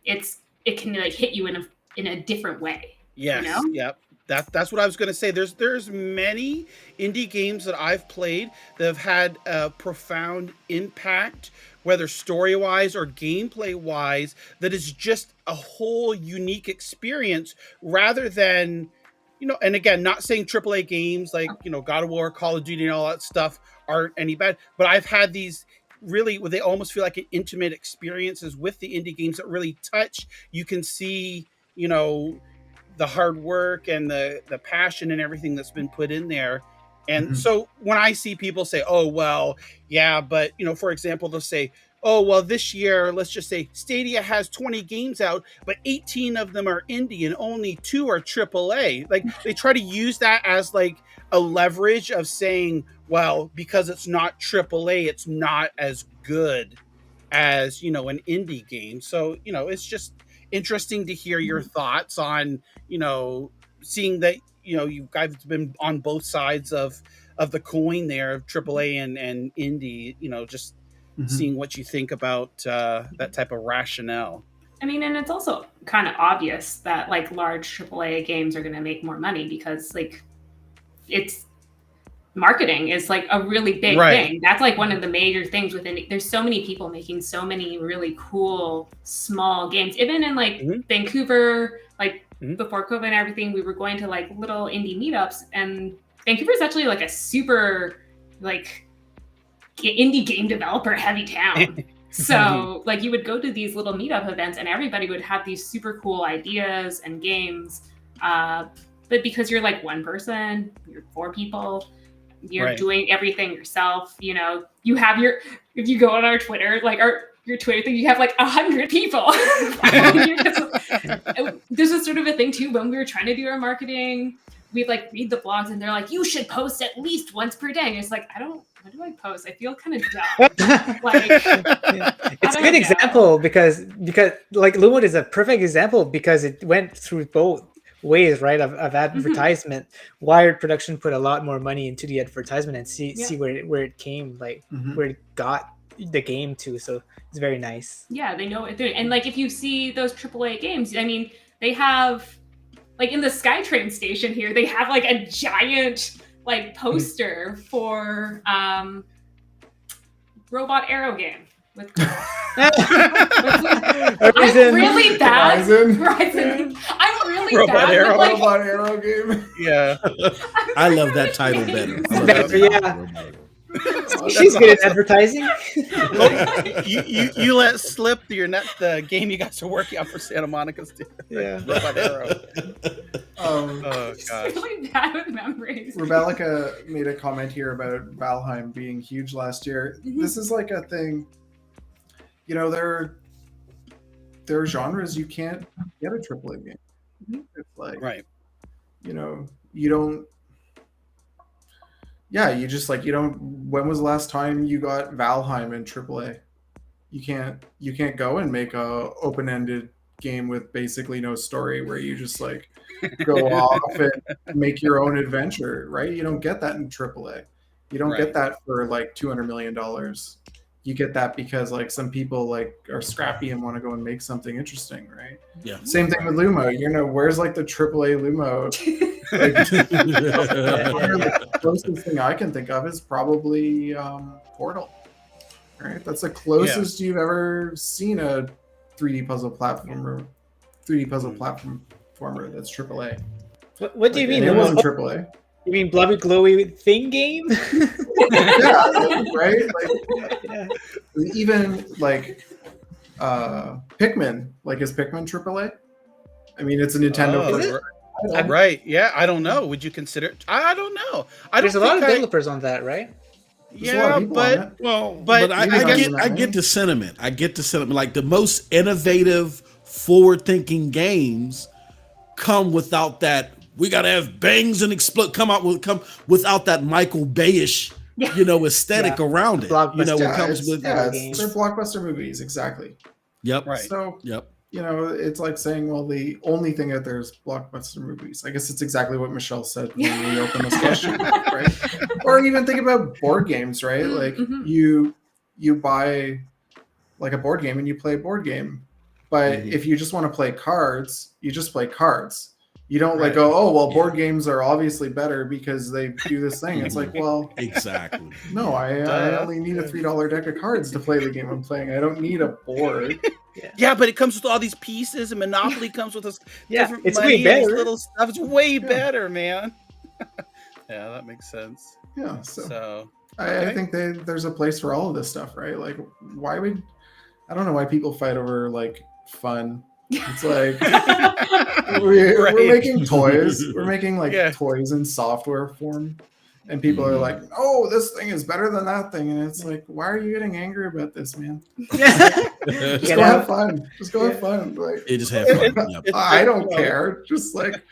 it can like hit you in a different way. Yes. Yep. That's what I was going to say. There's many indie games that I've played that have had a profound impact, whether story-wise or gameplay-wise, that is just a whole unique experience, rather than, and again, not saying AAA games like, God of War, Call of Duty, and all that stuff aren't any bad, but I've had these really, where they almost feel like an intimate experiences with the indie games that really touch. You can see, the hard work and the passion and everything that's been put in there. And so when I see people say, "Oh, well, yeah, but," for example, they'll say, "Oh, well, this year, let's just say Stadia has 20 games out, but 18 of them are indie and only 2 are AAA." Like, they try to use that as like a leverage of saying, well, because it's not AAA, it's not as good as, an indie game. So, it's just interesting to hear your thoughts on, seeing that, you guys have been on both sides of the coin there of AAA and indie, just seeing what you think about that type of rationale. I mean, and it's also kind of obvious that like large AAA games are going to make more money, because like it's marketing is like a really big thing. That's like one of the major things within it. There's so many people making so many really cool small games, even in like Vancouver, like before COVID and everything, we were going to like little indie meetups, and Vancouver is actually like a super like indie game developer heavy town. So like you would go to these little meetup events and everybody would have these super cool ideas and games. But because you're like one person, you're 4 people, you're doing everything yourself, you have if you go on our Twitter, like your Twitter thing, you have like 100 people. There's a sort of a thing too, when we were trying to do our marketing, we'd like read the blogs and they're like, you should post at least once per day. And it's like, when do I post? I feel kind of dumb. Like, it's a good example because like Lumote is a perfect example, because it went through both ways, right, of advertisement. Wired Production put a lot more money into the advertisement, and see where it came, like where it got the game too. So it's very nice. Yeah, they know what they're doing. And like if you see those AAA games, I mean, they have like in the SkyTrain station here, they have like a giant like poster for Robot Arrow game with I'm really bad. Horizon. I'm really Robot bad. Arrow, Like, Robot Arrow game. Yeah. I love that title better. I love that title Yeah. better. She's good at advertising. You let slip the game you guys are working on for Santa Monica Studio. Yeah. Robot Arrow. Oh gosh. really bad with memories. Rebellica made a comment here about Valheim being huge last year. This is like a thing, you know, there are genres you can't get a AAA game. It's like, Right. you know, you don't, yeah, you just like, you don't, when was the last time you got Valheim in AAA? You can't go and make a open-ended game with basically no story where you just like go off and make your own adventure, right? You don't get that in AAA. You don't get that for like $200 million. You get that because like some people like are scrappy and want to go and make something interesting, right? Yeah. Same thing with Lumo. You know, where's like the AAA Lumo? Like, the closest thing I can think of is probably Portal. Right? That's the closest you've ever seen a 3D puzzle platformer. 3D puzzle platformer that's AAA. What do you mean? It wasn't AAA. You mean blubby glowy thing game? Yeah, right? Like, even like Pikmin, like is Pikmin AAA? I mean, it's a Nintendo. Is it? Right. Yeah. I don't know. Would you consider it? I don't know. There's a lot of developers on that, right? Yeah, but I get the sentiment. I get the sentiment. Like the most innovative, forward-thinking games come without that. We gotta have bangs and explode. Come without that Michael Bayish, aesthetic around it. It comes with. They're blockbuster movies, exactly. Yep. Right. So it's like saying, well, the only thing out there is blockbuster movies. I guess it's exactly what Michelle said when we opened this question, right? Or even think about board games, right? Like you buy like a board game and you play a board game, but if you just want to play cards, you just play cards. You don't like go, oh, well, board games are obviously better because they do this thing. It's like, well, exactly. No, I only need a $3 deck of cards to play the game I'm playing. I don't need a board. Yeah, but it comes with all these pieces, and Monopoly comes with this different it's money way better. and little stuff. It's way better, man. Yeah, that makes sense. Yeah, so I think there's a place for all of this stuff, right? Like, I don't know why people fight over like fun. It's like we're making toys. We're making like toys in software form. And people are like, oh, this thing is better than that thing. And it's like, why are you getting angry about this, man? Just go have fun. Just go have fun. Like, just have fun. I don't care. Just like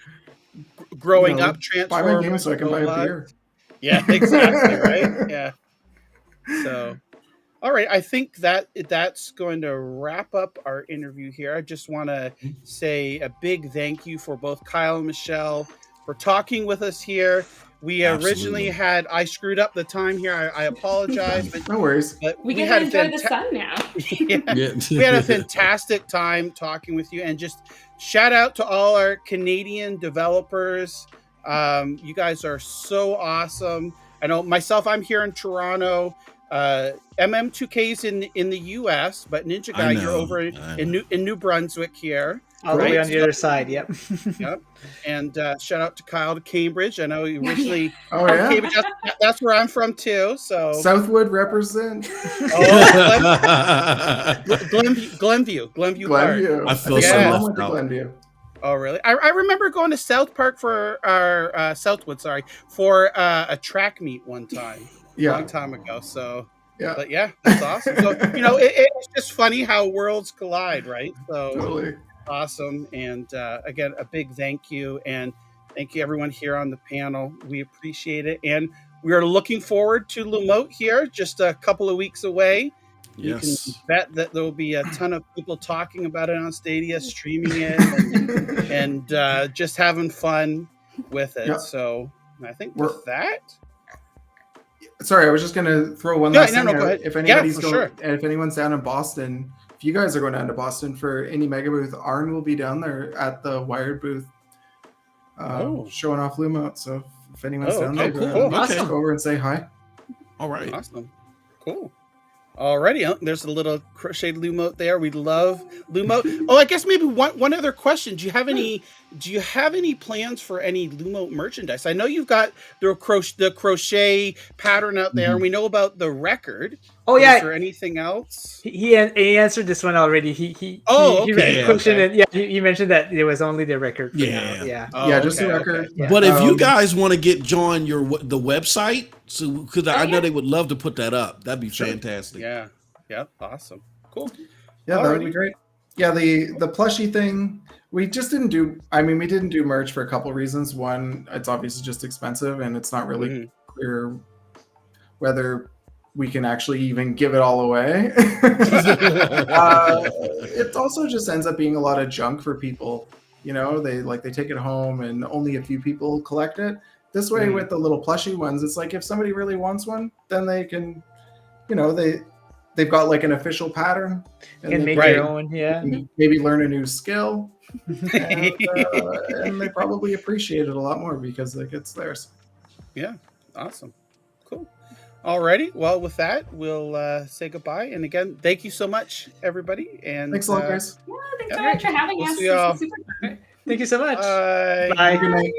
growing up, buy my game so I can buy a beer. Yeah, exactly. Right. Yeah. So, all right. I think that's going to wrap up our interview here. I just want to say a big thank you for both Kyle and Michelle for talking with us here. We originally I screwed up the time here. I apologize. But, no worries. But we get to enjoy the sun now. We had a fantastic time talking with you. And just shout out to all our Canadian developers. You guys are so awesome. I know myself, I'm here in Toronto. MM2K's in the US, but NinjaGuy, you're over in New Brunswick here. All the way on the other side, yep. Yep. And shout out to Kyle to Cambridge. I know you originally Cambridge. That's where I'm from too. So Southwood represent. Glenview Park. I feel so left out. Glenview. Oh really? I remember going to South Park for our Southwood, for a track meet one time. A long time ago. So but that's awesome. So it's just funny how worlds collide, right? So totally. Awesome. And again, a big thank you. And thank you everyone here on the panel. We appreciate it. And we are looking forward to Lumote here, just a couple of weeks away. Yes. You can bet that there will be a ton of people talking about it on Stadia, streaming it, and just having fun with it. Yep. So I think with that. Sorry, I was just gonna throw one Yeah, last no, thing no, out. go ahead. If Yeah, anybody's for going, sure. if anyone's down in Boston, if you guys are going down to Boston for any mega booth, Arn will be down there at the Wired booth, showing off Lumote. So if anyone's down there, cool. go Okay. over and say hi. All right. Awesome. Cool. Alrighty, there's a little crocheted Lumote there. We love Lumote. Oh, I guess maybe one other question. Do you have any plans for any Lumote merchandise? I know you've got the crochet pattern out there, and we know about the record. Oh yeah. Is there anything else? He answered this one already. He mentioned that it was only the record. For now. Yeah. Oh, Yeah, just the record. Okay. Yeah. But if you guys want to get John the website, so because I know yeah. they would love to put that up. That'd be fantastic. Yeah. Yeah. Awesome. Cool. Yeah, that would be great. Yeah, the plushie thing, we just didn't do. I mean, we didn't do merch for a couple reasons. One, it's obviously just expensive, and it's not really clear whether we can actually even give it all away. It also just ends up being a lot of junk for people. You know, they take it home, and only a few people collect it. This way, with the little plushie ones, it's like if somebody really wants one, then they can, you know, they've got like an official pattern and make their own. Yeah, maybe learn a new skill, and they probably appreciate it a lot more because like it's theirs. Yeah, awesome, cool. Alrighty, well, with that, we'll say goodbye. And again, thank you so much, everybody. And thanks a lot, guys. Yeah, thanks so much for having us. See y'all. This is super fun. Thank you so much. Bye. Bye. Good night.